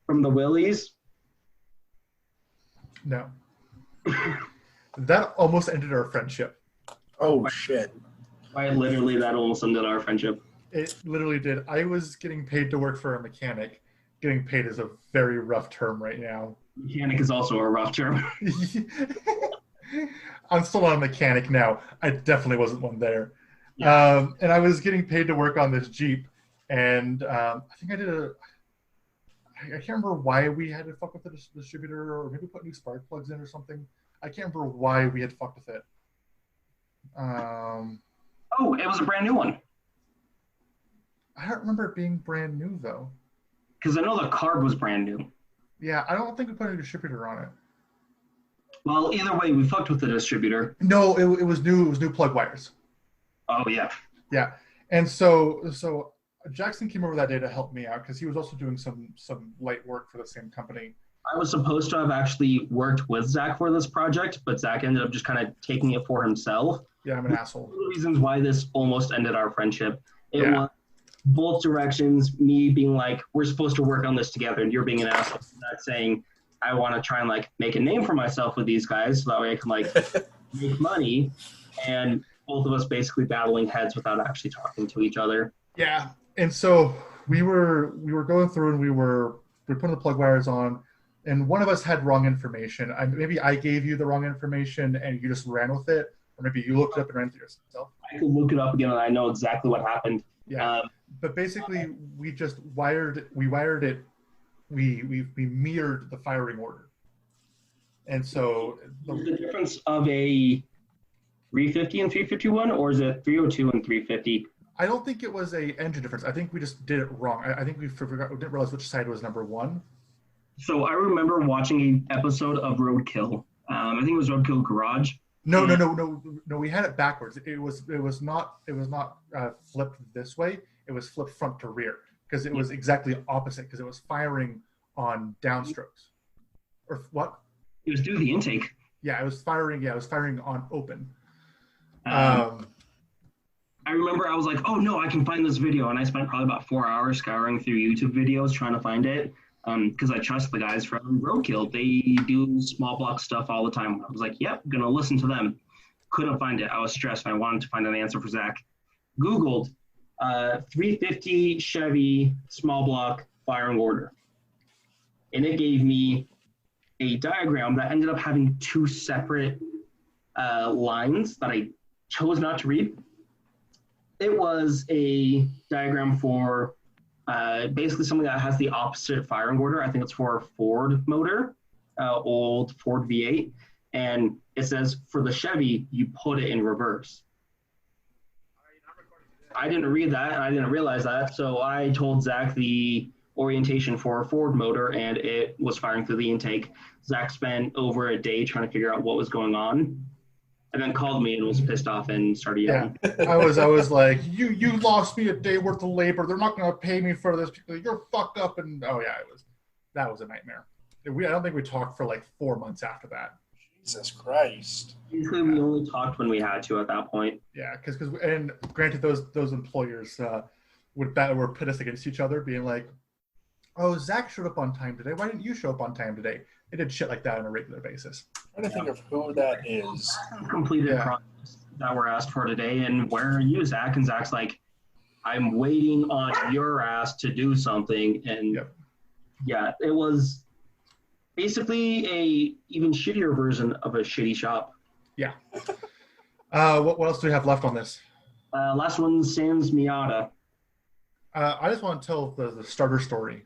[SPEAKER 1] from the Willys?
[SPEAKER 2] No. That almost ended our friendship.
[SPEAKER 4] Oh, shit.
[SPEAKER 1] Quite literally, that almost ended our friendship.
[SPEAKER 2] It literally did. I was getting paid to work for a mechanic. Getting paid is a very rough term right now.
[SPEAKER 1] Mechanic is also a rough term.
[SPEAKER 2] I'm still not a mechanic now. I definitely wasn't one there.
[SPEAKER 1] Yeah.
[SPEAKER 2] And I was getting paid to work on this Jeep. And I think I did I can't remember why we had to fuck with the distributor, or maybe put new spark plugs in or something. I can't remember why we had fucked with it.
[SPEAKER 1] Oh, it was a brand new one.
[SPEAKER 2] I don't remember it being brand new, though.
[SPEAKER 1] Because I know the carb was brand new.
[SPEAKER 2] Yeah, I don't think we put a distributor on it.
[SPEAKER 1] Well, either way, we fucked with the distributor.
[SPEAKER 2] No, it was new. It was new plug wires.
[SPEAKER 1] Oh, yeah.
[SPEAKER 2] Yeah, and so Jaxyn came over that day to help me out because he was also doing some light work for the same company.
[SPEAKER 1] I was supposed to have actually worked with Zack for this project, but Zack ended up just kind of taking it for himself.
[SPEAKER 2] Yeah, I'm an asshole.
[SPEAKER 1] One of the reasons why this almost ended our friendship. It
[SPEAKER 2] Yeah.
[SPEAKER 1] was both directions, me being like, we're supposed to work on this together, and you're being an asshole. Zack saying, I want to try and like make a name for myself with these guys so that way I can like make money. And both of us basically battling heads without actually talking to each other.
[SPEAKER 2] Yeah, and so we were going through and we were putting the plug wires on, and one of us had wrong information. Maybe I gave you the wrong information and you just ran with it, or maybe you looked it up and ran it yourself.
[SPEAKER 1] I could look it up again and I know exactly what happened.
[SPEAKER 2] Yeah, but basically we just wired it. We mirrored the firing order, and so
[SPEAKER 1] the difference of a 350 and 351, or is it 302 and 350?
[SPEAKER 2] I don't think it was a engine difference. I think we just did it wrong. I think we didn't realize which side was number one.
[SPEAKER 1] So I remember watching an episode of Roadkill. I think it was Roadkill Garage.
[SPEAKER 2] No. We had it backwards. It was not flipped this way. It was flipped front to rear because it was exactly opposite because it was firing on downstrokes. Or what?
[SPEAKER 1] It was due to the intake.
[SPEAKER 2] Yeah, it was firing. Yeah, it was firing on open.
[SPEAKER 1] I remember I was like, oh no, I can find this video. And I spent probably about 4 hours scouring through YouTube videos trying to find it because I trust the guys from Roadkill. They do small block stuff all the time. I was like, yep, going to listen to them. Couldn't find it. I was stressed. I wanted to find an answer for Zack. Googled 350 Chevy small block firing order. And it gave me a diagram that ended up having two separate lines that I chose not to read. It was a diagram for basically something that has the opposite firing order. I think it's for a Ford motor, old Ford V8. And it says for the Chevy, you put it in reverse. I didn't read that, and I didn't realize that. So I told Zack the orientation for a Ford motor, and it was firing through the intake. Zack spent over a day trying to figure out what was going on, and then called me and was pissed off and started yelling.
[SPEAKER 2] Yeah, I was like, you lost me a day worth of labor. They're not going to pay me for this. You're fucked up. And oh yeah, that was a nightmare. I don't think we talked for like 4 months after that.
[SPEAKER 4] Jesus Christ.
[SPEAKER 1] Usually we only talked when we had to at that point.
[SPEAKER 2] Yeah, because and granted, those employers were pit us against each other, being like, "Oh, Zack showed up on time today. Why didn't you show up on time today?" They did shit like that on a regular basis.
[SPEAKER 4] I'm trying to think of who that is.
[SPEAKER 1] Completed projects that were asked for today, and where are you, Zack? And Zack's like, I'm waiting on your ass to do something. And yeah, it was basically a even shittier version of a shitty shop.
[SPEAKER 2] Yeah. What else do we have left on this?
[SPEAKER 1] Last one, Sam's Miata.
[SPEAKER 2] I just want to tell the starter story.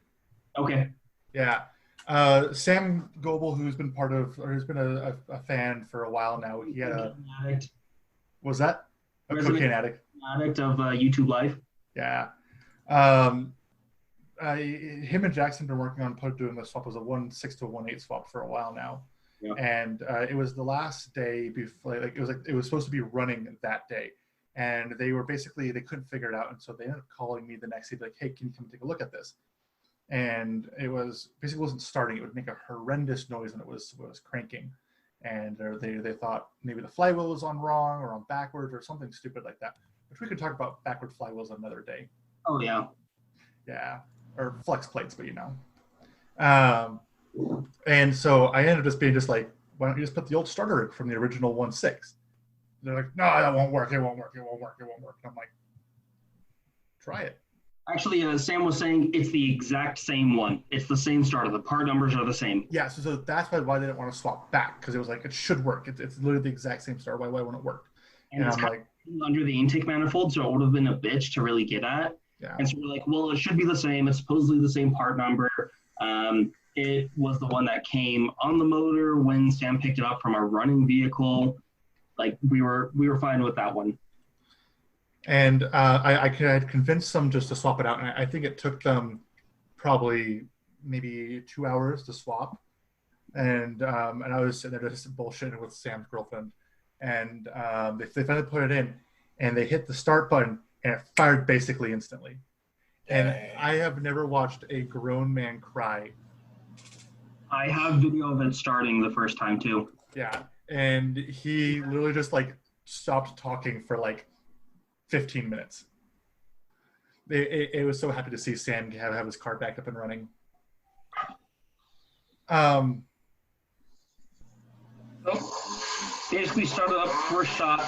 [SPEAKER 1] Okay.
[SPEAKER 2] Yeah. Sam Goebel, who's been a fan for a while now. He had
[SPEAKER 1] addict.
[SPEAKER 2] Was that a cocaine addict?
[SPEAKER 1] Addict of YouTube Live.
[SPEAKER 2] Yeah. Him and Jaxyn have been working on doing the swap as a 1.6 to 1.8 swap for a while now. Yep. And it was the last day before, it was supposed to be running that day, and they couldn't figure it out, and so they ended up calling me the next day, like, hey, can you come take a look at this? And it wasn't starting. It would make a horrendous noise when it was cranking, and they thought maybe the flywheel was on wrong or on backwards or something stupid like that, which we could talk about backward flywheels another day.
[SPEAKER 1] Oh yeah.
[SPEAKER 2] Yeah, or flex plates, but and so I ended up just being like, why don't you just put the old starter from the original 1.6? They're like, no, that won't work. It won't work. And I'm like, try it.
[SPEAKER 1] Actually, Sam was saying it's the exact same one. It's the same starter. The part numbers are the same.
[SPEAKER 2] Yeah, so that's why they didn't want to swap back, because it was like, it should work. It's literally the exact same starter. Why wouldn't it work?
[SPEAKER 1] And it's I'm like, under the intake manifold, so it would have been a bitch to really get at.
[SPEAKER 2] Yeah.
[SPEAKER 1] And so we're like, well, it should be the same. It's supposedly the same part number. It was the one that came on the motor when Sam picked it up from our running vehicle. Like we were fine with that one.
[SPEAKER 2] And I had convinced them just to swap it out, and I think it took them probably maybe 2 hours to swap. And I was sitting there just bullshitting with Sam's girlfriend, and they finally put it in, and they hit the start button, and it fired basically instantly. And I have never watched a grown man cry
[SPEAKER 1] I have video of it starting the first time too.
[SPEAKER 2] Yeah, and he literally just like stopped talking for like 15 minutes. It was so happy to see Sam have his car back up and running.
[SPEAKER 1] Basically started up first shot.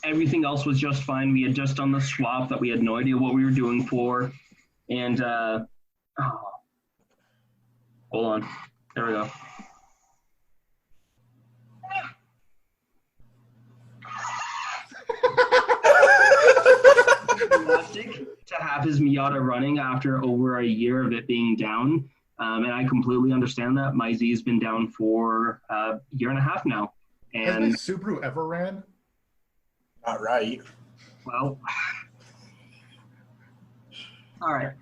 [SPEAKER 1] Everything else was just fine. We had just done the swap that we had no idea what we were doing for. And, hold on. There we go. To have his Miata running after over a year of it being down. And I completely understand that. My Z's been down for a year and a half now. And
[SPEAKER 2] has my Subaru ever ran?
[SPEAKER 4] Not right.
[SPEAKER 1] Well, all right.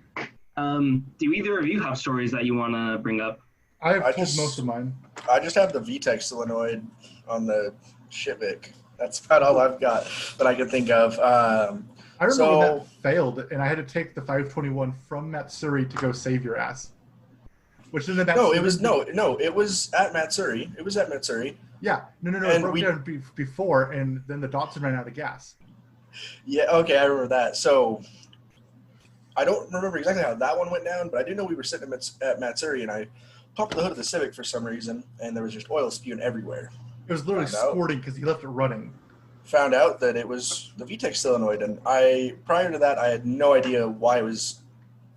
[SPEAKER 1] Do either of you have stories that you want to bring up?
[SPEAKER 2] I've told most of mine.
[SPEAKER 4] I just have the VTEC solenoid on the Civic. That's about all I've got that I can think of.
[SPEAKER 2] I remember when that failed, and I had to take the 521 from Matsuri to go save your ass. Which is
[SPEAKER 4] it was at Matsuri. It was at Matsuri.
[SPEAKER 2] Yeah, no, it broke down before, and then the Datsun ran out of gas.
[SPEAKER 4] Yeah, okay, I remember that. So I don't remember exactly how that one went down, but I do know we were sitting at Matsuri, and I popped the hood of the Civic for some reason, and there was just oil spewing everywhere.
[SPEAKER 2] It was literally squirting because he left it running.
[SPEAKER 4] Found out that it was the VTEC solenoid, and prior to that, I had no idea why it was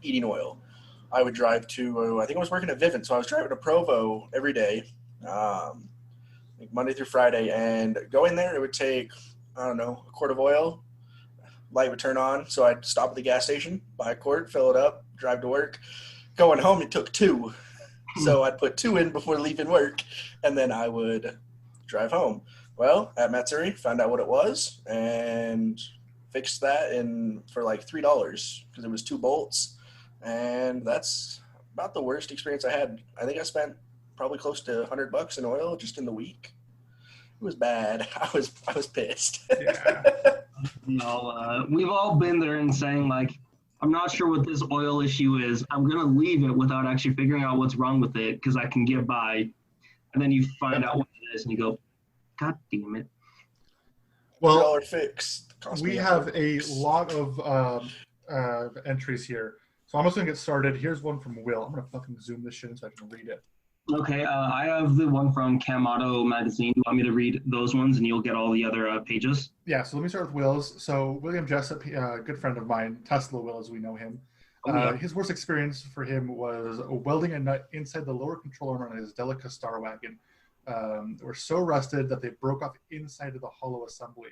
[SPEAKER 4] eating oil. I would drive to, I think I was working at Vivint, so I was driving to Provo every day, Monday through Friday, and going there, it would take, I don't know, a quart of oil. Light would turn on, so I'd stop at the gas station, buy a quart, fill it up, drive to work. Going home, it took 2. So I'd put 2 in before leaving work, and then I would drive home. Well, at Matsuri, found out what it was, and fixed that for like $3 because it was 2 bolts. And that's about the worst experience I had. I think I spent probably close to $100 in oil just in the week. It was bad. I was pissed.
[SPEAKER 2] Yeah.
[SPEAKER 1] No, we've all been there and saying like, I'm not sure what this oil issue is. I'm gonna leave it without actually figuring out what's wrong with it because I can get by. And then you find out what it is and you go, God damn it.
[SPEAKER 2] Well,
[SPEAKER 4] $1 fix.
[SPEAKER 2] We have a lot of entries here. So I'm just going to get started. Here's one from Will. I'm going to fucking zoom this shit in so I can read it.
[SPEAKER 1] Okay, I have the one from Cam Auto Magazine. You want me to read those ones and you'll get all the other pages?
[SPEAKER 2] Yeah, so let me start with Will's. So William Jessup, a good friend of mine, Tesla Will as we know him. His worst experience for him was welding a nut inside the lower control arm on his Delica Star Wagon. They were so rusted that they broke off inside of the hollow assembly.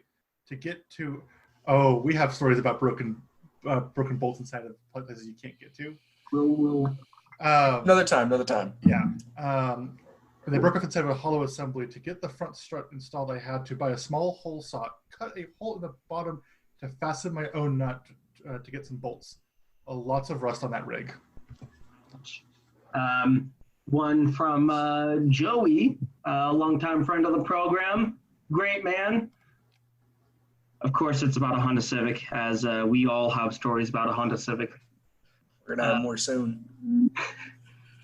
[SPEAKER 2] To get to, we have stories about broken bolts inside of places you can't get to.
[SPEAKER 4] Another time.
[SPEAKER 2] Yeah. They broke off inside of a hollow assembly. To get the front strut installed, I had to buy a small hole saw, cut a hole in the bottom to fasten my own nut to get some bolts. Lots of rust on that rig.
[SPEAKER 1] One from Joey, a longtime friend of the program. Great man. Of course, it's about a Honda Civic, as we all have stories about a Honda Civic.
[SPEAKER 4] We're going to have more soon.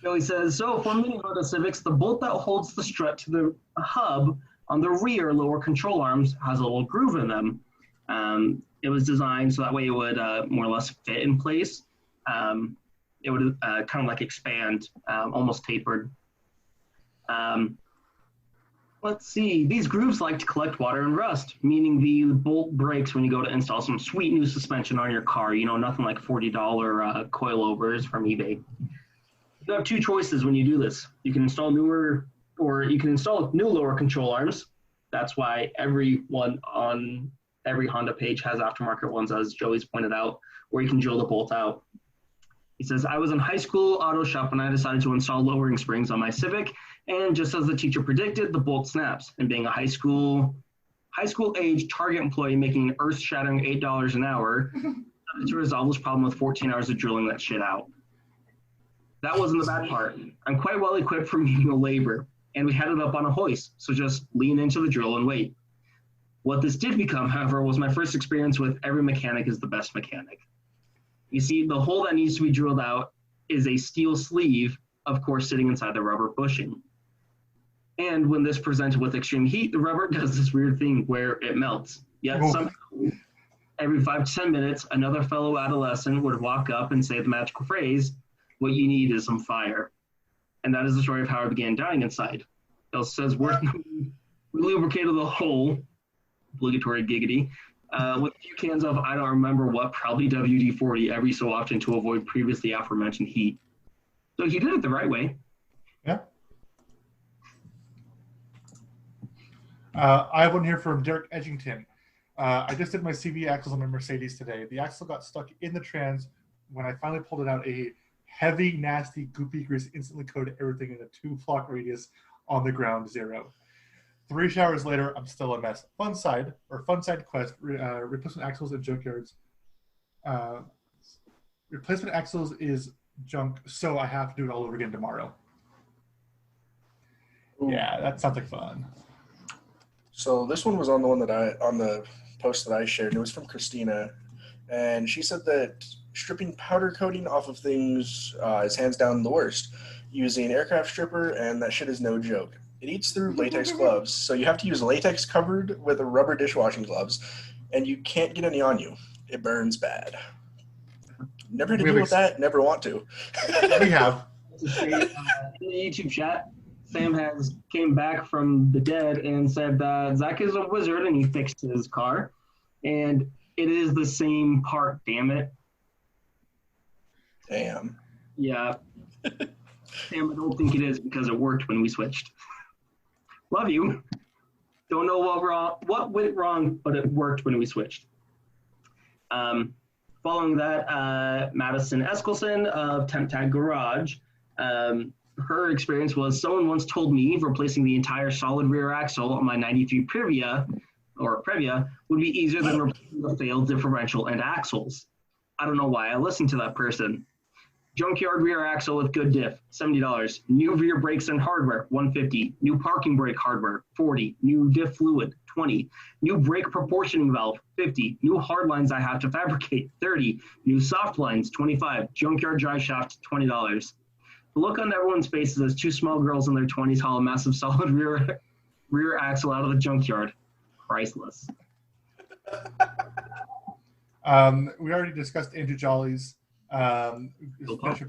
[SPEAKER 1] Joey says, so for many Honda Civics, the bolt that holds the strut to the hub on the rear lower control arms has a little groove in them. It was designed so that way it would more or less fit in place. It would kind of like expand, almost tapered. Let's see. These grooves like to collect water and rust, meaning the bolt breaks when you go to install some sweet new suspension on your car. You know, nothing like $40 coilovers from eBay. You have 2 choices when you do this. You can install newer, or you can install new lower control arms. That's why everyone on every Honda page has aftermarket ones, as Joey's pointed out, or you can drill the bolt out. He says, I was in high school auto shop when I decided to install lowering springs on my Civic, and just as the teacher predicted, the bolt snaps. And being a high school age Target employee making an earth-shattering $8 an hour, to resolve this problem with 14 hours of drilling that shit out. That wasn't the bad part. I'm quite well equipped for manual labor, and we had it up on a hoist, so just lean into the drill and wait. What this did become, however, was my first experience with every mechanic is the best mechanic. You see, the hole that needs to be drilled out is a steel sleeve of course, sitting inside the rubber bushing. And when this presented with extreme heat, the rubber does this weird thing where it melts. Yet somehow, every 5 to 10 minutes, another fellow adolescent would walk up and say the magical phrase, "What you need is some fire." And that is the story of how I began dying inside. It also says, "We lubricated the hole," obligatory giggity, with a few cans of, I don't remember what, probably WD-40 every so often to avoid previously aforementioned heat. So he did it the right way.
[SPEAKER 2] Yeah. I have one here from Derek Edgington. I just did my CV axles on my Mercedes today. The axle got stuck in the trans. When I finally pulled it out, a heavy, nasty, goopy grease instantly coated everything in a 2-block radius on the ground, 0. 3 showers later, I'm still a mess. Fun side quest, replacement axles in junkyards. Replacement axles is junk, so I have to do it all over again tomorrow. Ooh. Yeah, that sounds like fun.
[SPEAKER 4] So this one was on the post that I shared, and it was from Christina, and she said that stripping powder coating off of things is hands down the worst, using aircraft stripper, and that shit is no joke. It eats through latex gloves, so you have to use latex covered with a rubber dishwashing gloves, and you can't get any on you. It burns bad. Never had to deal with that, never want to.
[SPEAKER 2] We have.
[SPEAKER 1] In the YouTube chat, Sam came back from the dead and said Zack is a wizard and he fixed his car. And it is the same part, damn it.
[SPEAKER 4] Damn.
[SPEAKER 1] Yeah. Sam, I don't think it is because it worked when we switched. Love you. Don't know what went wrong, but it worked when we switched. Following that, Madison Eskelson of Temp Tag Garage. Her experience was someone once told me replacing the entire solid rear axle on my 93 Previa would be easier than replacing the failed differential and axles. I don't know why I listened to that person. Junkyard rear axle with good diff, $70. New rear brakes and hardware, $150. New parking brake hardware, $40. New diff fluid, $20. New brake proportioning valve, $50. New hard lines I have to fabricate, $30. New soft lines, $25. Junkyard drive shaft, $20. The look on everyone's faces as 2 small girls in their 20s haul a massive solid rear axle out of the junkyard. Priceless.
[SPEAKER 2] We already discussed Andrew Jolly's.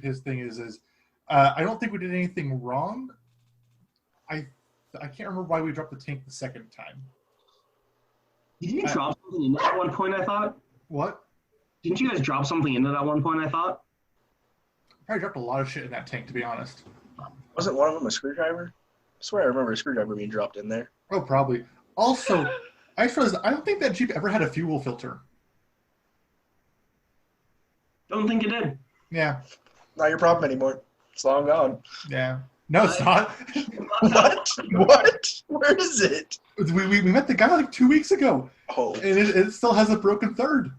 [SPEAKER 2] His thing is I don't think we did anything wrong. I can't remember why we dropped the tank the second time.
[SPEAKER 1] Did you drop something in it at one point, I thought?
[SPEAKER 2] What?
[SPEAKER 1] Didn't you guys drop something in it at one point, I thought?
[SPEAKER 2] Probably dropped a lot of shit in that tank, to be honest.
[SPEAKER 4] Wasn't one of them a screwdriver? I swear I remember a screwdriver being dropped in there.
[SPEAKER 2] Oh, probably. Also, I just realized I don't think that Jeep ever had a fuel filter.
[SPEAKER 1] Don't think it did.
[SPEAKER 2] Yeah.
[SPEAKER 4] Not your problem anymore. It's long gone.
[SPEAKER 2] Yeah. No, it's not.
[SPEAKER 4] What? What? Where is it?
[SPEAKER 2] We met the guy like 2 weeks ago.
[SPEAKER 4] Oh.
[SPEAKER 2] And it still has a broken third.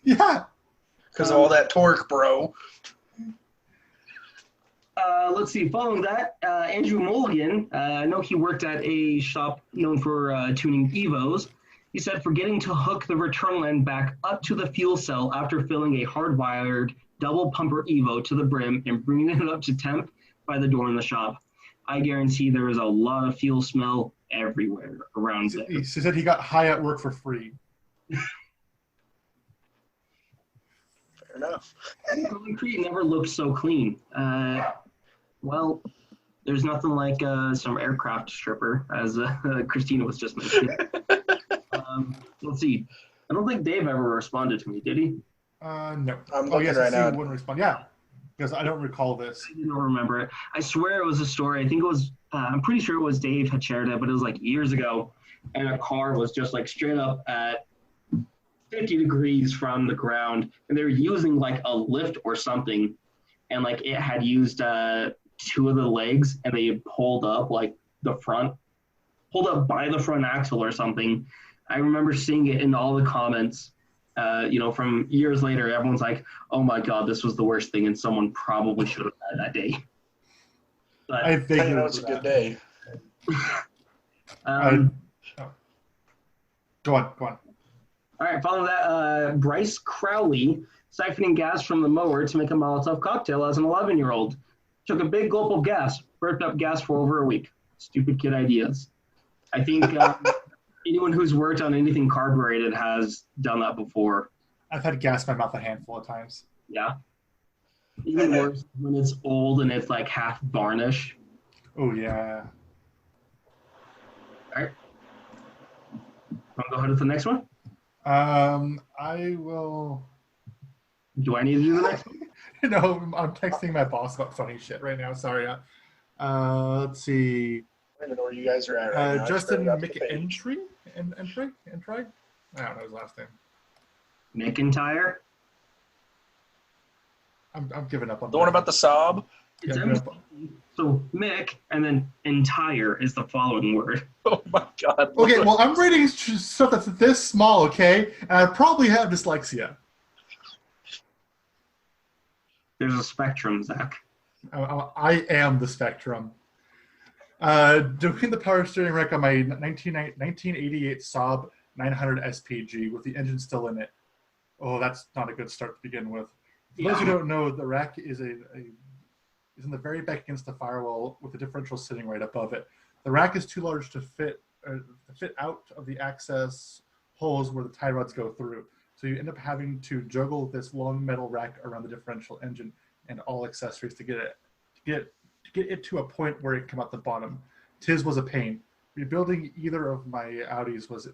[SPEAKER 2] Yeah.
[SPEAKER 4] Because of all that torque, bro.
[SPEAKER 1] Let's see. Following that, Andrew Mulligan, I know he worked at a shop known for tuning Evos. He said forgetting to hook the return end back up to the fuel cell after filling a hardwired double pumper Evo to the brim and bringing it up to temp by the door in the shop. I guarantee there is a lot of fuel smell everywhere around there.
[SPEAKER 2] He said he got high at work for free.
[SPEAKER 4] Fair enough.
[SPEAKER 1] Concrete never looked so clean. Well, there's nothing like some aircraft stripper, as Christina was just mentioning. Let's see. I don't think Dave ever responded to me, did he?
[SPEAKER 2] No.
[SPEAKER 4] I'm looking right now.
[SPEAKER 2] He wouldn't respond. Yeah, because I don't recall this.
[SPEAKER 1] I don't remember it. I swear it was a story. I think it was, I'm pretty sure it was Dave had shared it, but it was like years ago. And a car was just like straight up at 50 degrees from the ground. And they were using like a lift or something. And like it had used 2 of the legs and they pulled up like pulled up by the front axle or something. I remember seeing it in all the comments, from years later. Everyone's like, oh my God, this was the worst thing. And someone probably should have died that day. But
[SPEAKER 2] I think
[SPEAKER 4] it's a good day.
[SPEAKER 2] Go on.
[SPEAKER 1] All right, following that, Bryce Crowley siphoning gas from the mower to make a Molotov cocktail as an 11-year-old. Took a big gulp of gas, burped up gas for over a week. Stupid kid ideas. I think anyone who's worked on anything carbureted has done that before.
[SPEAKER 2] I've had gas in my mouth a handful of times.
[SPEAKER 1] Yeah. Even worse when it's old and it's like half varnish.
[SPEAKER 2] Oh, yeah.
[SPEAKER 1] All right. Want to go ahead with the next one?
[SPEAKER 2] I will...
[SPEAKER 1] Do I need to do the next one?
[SPEAKER 2] No, I'm texting my boss about funny shit right now. Sorry. Let's see.
[SPEAKER 4] I don't even know where you guys are at right now.
[SPEAKER 2] Justin McEntry? Entry? I don't know his last name.
[SPEAKER 1] McIntyre?
[SPEAKER 2] I'm giving up on
[SPEAKER 4] The one about the Saab?
[SPEAKER 1] It's
[SPEAKER 2] Yeah,
[SPEAKER 1] MC. So Mick and then entire is the following word.
[SPEAKER 4] Oh my god.
[SPEAKER 2] Okay, well, I'm reading stuff that's this small, okay? And I probably have dyslexia.
[SPEAKER 1] There's a spectrum, Zach.
[SPEAKER 2] I am the spectrum. Doing the power steering wreck on my 1988 Saab 900 SPG with the engine still in it. Oh, that's not a good start to begin with. For those who don't know, the rack is is in the very back against the firewall with the differential sitting right above it. The rack is too large to fit out of the access holes where the tie rods go through. So you end up having to juggle this long metal rack around the differential engine and all accessories to get it to a point where it can come out the bottom. Tis was a pain. Rebuilding either of my Audis was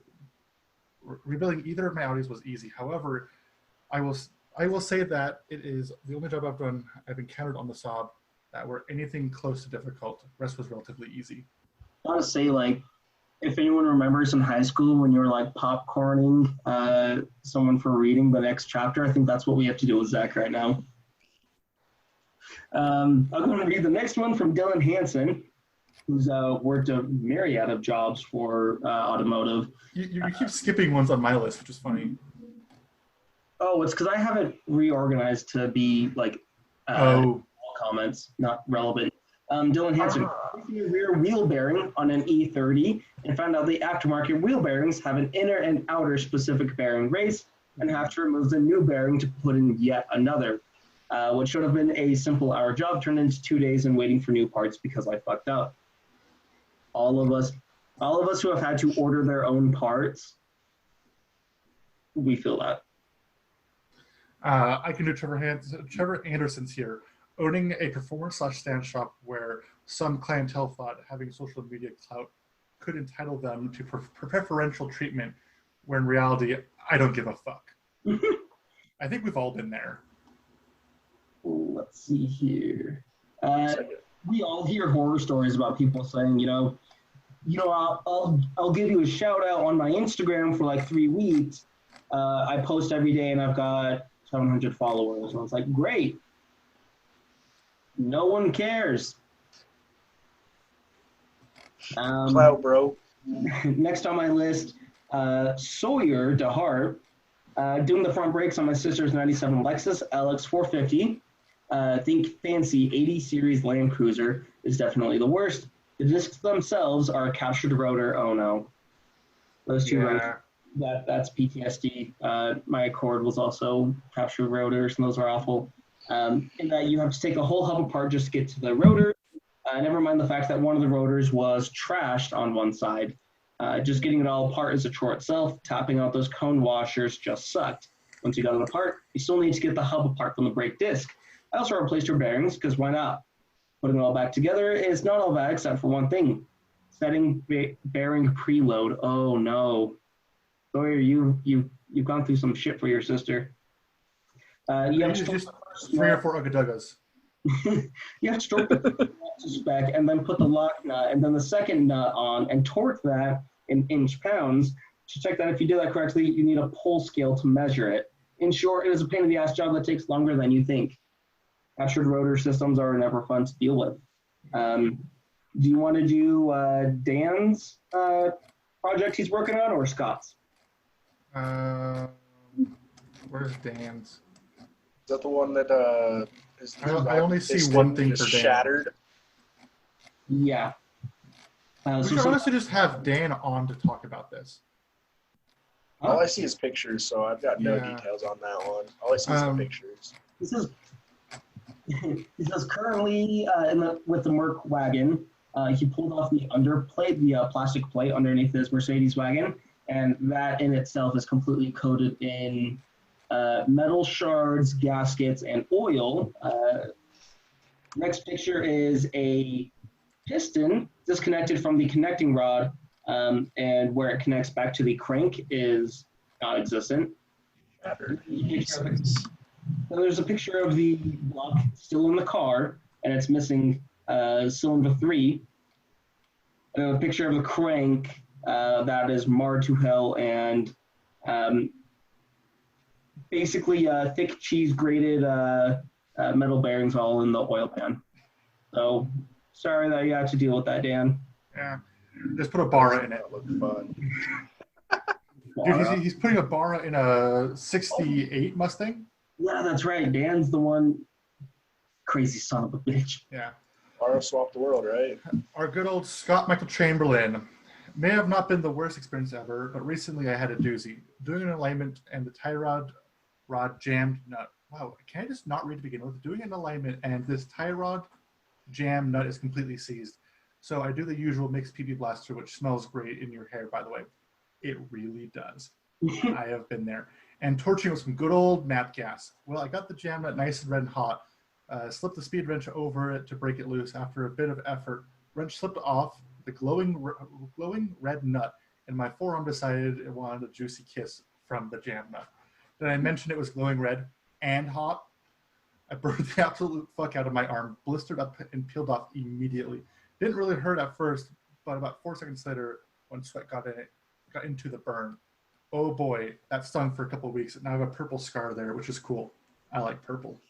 [SPEAKER 2] easy. However, I will say that it is the only job I've encountered on the Saab that were anything close to difficult. The rest was relatively easy.
[SPEAKER 1] I want to say, like, if anyone remembers in high school when you were like popcorning someone for reading the next chapter, I think that's what we have to do with Zach right now. I'm going to read the next one from Dylan Hansen, who's worked a myriad of jobs for automotive.
[SPEAKER 2] You keep skipping ones on my list, which is funny.
[SPEAKER 1] Oh, it's because I haven't reorganized to be like all comments, not relevant. Dylan Hansen, replacing a rear wheel bearing on an E30 and found out the aftermarket wheel bearings have an inner and outer specific bearing race and have to remove the new bearing to put in yet another. What should have been a simple hour job turned into 2 days and waiting for new parts because I fucked up. All of us who have had to order their own parts, we feel that.
[SPEAKER 2] I can do Trevor Anderson's here. Owning a performance/stand shop where some clientele thought having social media clout could entitle them to preferential treatment, where in reality, I don't give a fuck. I think we've all been there.
[SPEAKER 1] Let's see here. We all hear horror stories about people saying, I'll give you a shout out on my Instagram for like 3 weeks. I post every day and I've got 700 followers. And it's like, great. No one cares.
[SPEAKER 4] Clout, bro.
[SPEAKER 1] Next on my list, Sawyer DeHart, doing the front brakes on my sister's 97 Lexus LX 450. Think fancy 80 series Land Cruiser is definitely the worst. The discs themselves are a captured rotor. Oh no. Those two that's PTSD. My Accord was also captured rotors, and those are awful. In that you have to take a whole hub apart just to get to the rotor. Never mind the fact that one of the rotors was trashed on one side. Just getting it all apart is a chore itself. Tapping out those cone washers just sucked. Once you got it apart, you still need to get the hub apart from the brake disc. I also replaced your bearings, because why not? Putting it all back together is not all bad except for one thing. Setting bearing preload. Oh no. Sawyer, you've gone through some shit for your sister. You have to
[SPEAKER 2] just 3 or 4 Ugga-Duggas.
[SPEAKER 1] You have to stroke the spec and then put the lock nut and then the second nut on and torque that in inch pounds. To check that if you do that correctly, you need a pull scale to measure it. In short, it is a pain in the ass job that takes longer than you think. Captured rotor systems are never fun to deal with. Do you want to do Dan's project he's working on or Scott's?
[SPEAKER 2] Where's Dan's?
[SPEAKER 4] Is that the one that is?
[SPEAKER 2] I only see one thing for Dan.
[SPEAKER 4] Shattered.
[SPEAKER 1] Yeah.
[SPEAKER 2] We should honestly just have Dan on to talk about this.
[SPEAKER 4] All I see is pictures, so I've got no
[SPEAKER 2] Yeah.
[SPEAKER 4] details on that one. All I see is the pictures.
[SPEAKER 1] This is he says currently with the Merc wagon, he pulled off the underplate, the plastic plate underneath his Mercedes wagon, and that in itself is completely coated in metal shards, gaskets, and oil. Next picture is a piston disconnected from the connecting rod, and where it connects back to the crank is non-existent. So there's a picture of the block still in the car, and it's missing cylinder 3. And a picture of the crank that is marred to hell, and basically thick cheese grated metal bearings all in the oil pan. So sorry that you had to deal with that, Dan.
[SPEAKER 2] Yeah. Just put a Barra in it.
[SPEAKER 4] That looked fun.
[SPEAKER 2] Dude, he's putting a Barra in a 68 Mustang?
[SPEAKER 1] Yeah, that's right. Dan's the one. Crazy son of a bitch.
[SPEAKER 2] Yeah.
[SPEAKER 4] Barra swapped the world, right?
[SPEAKER 2] Our good old Scott Michael Chamberlain. May have not been the worst experience ever, but recently I had a doozy. Doing an alignment and the tie rod jammed nut. Wow, can I just not read to begin with? Doing an alignment and this tie rod jam nut is completely seized. So I do the usual mixed PB blaster, which smells great in your hair, by the way. It really does. I have been there. And torching with some good old nap gas. Well, I got the jam nut nice and red and hot. Slipped the speed wrench over it to break it loose. After a bit of effort, wrench slipped off the glowing red nut, and my forearm decided it wanted a juicy kiss from the jam nut. Did I mention it was glowing red and hot? I burned the absolute fuck out of my arm, blistered up and peeled off immediately. Didn't really hurt at first, but about 4 seconds later, when sweat got into the burn. Oh boy, that stung for a couple of weeks. And now I have a purple scar there, which is cool. I like purple.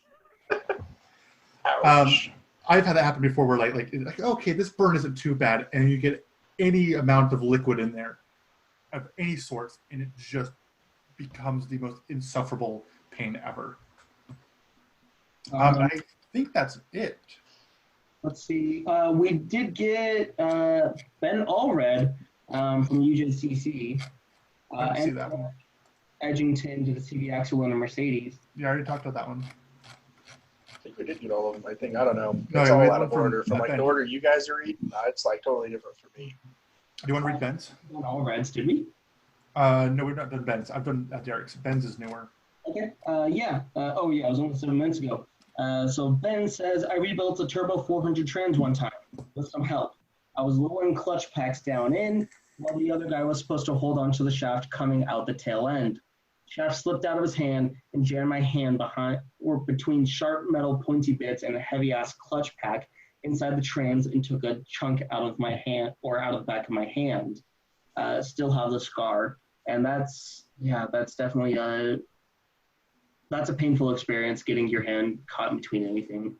[SPEAKER 4] Ouch.
[SPEAKER 2] I've had that happen before where like, okay, this burn isn't too bad. And you get any amount of liquid in there of any sort, and it just becomes the most insufferable pain ever. I think that's it.
[SPEAKER 1] Let's see. We did get Ben Allred from UJCC.
[SPEAKER 2] I didn't see that one.
[SPEAKER 1] Edgington to the CV Axel in a Mercedes.
[SPEAKER 2] Yeah, I already talked about that one.
[SPEAKER 4] I think we did get all of them. I think, I don't know.
[SPEAKER 2] No,
[SPEAKER 4] It's
[SPEAKER 2] yeah, we
[SPEAKER 4] all
[SPEAKER 2] had
[SPEAKER 4] out of
[SPEAKER 2] one from
[SPEAKER 4] order. From like
[SPEAKER 2] Ben.
[SPEAKER 4] the order you guys are reading, it's like totally different for me.
[SPEAKER 2] Do you want to read Ben's?
[SPEAKER 1] Ben Allreds, did we?
[SPEAKER 2] No, we've not done Ben's. I've done Derek's. Ben's is newer.
[SPEAKER 1] Okay. Yeah. Oh, yeah. It was only 7 minutes ago. So Ben says, I rebuilt a turbo 400 trans one time with some help. I was lowering clutch packs down in, while the other guy was supposed to hold on to the shaft coming out the tail end. Shaft slipped out of his hand and jammed my hand between sharp metal pointy bits and a heavy-ass clutch pack inside the trans and took a chunk out of my hand, or out of the back of my hand. Still have the scar. And that's definitely that's a painful experience, getting your hand caught in between anything.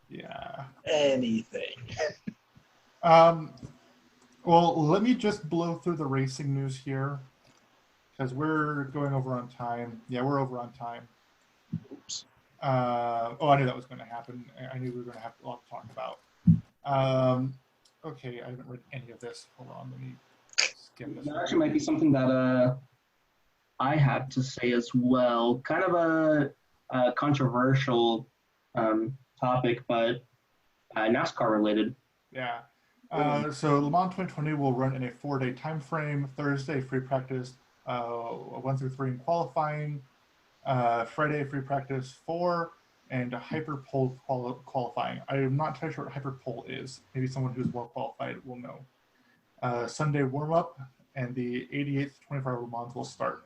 [SPEAKER 2] Yeah.
[SPEAKER 4] Anything.
[SPEAKER 2] Well, let me just blow through the racing news here, because we're going over on time. Yeah, we're over on time.
[SPEAKER 4] Oops.
[SPEAKER 2] I knew that was going to happen. I knew we were going to have a lot to talk about. Okay, I haven't read any of this. Hold on, let me skim this.
[SPEAKER 1] That actually might be something that I had to say as well. Kind of a controversial topic, but NASCAR related.
[SPEAKER 2] Yeah. So Le Mans 2020 will run in a 4-day time frame. Thursday, free practice 1 through 3 in qualifying. Friday, free practice 4, and a hyperpole qualifying. I'm not entirely sure what hyperpole is. Maybe someone who's more qualified will know. Sunday warm-up, and the 88th 24-hour Le Mans will start.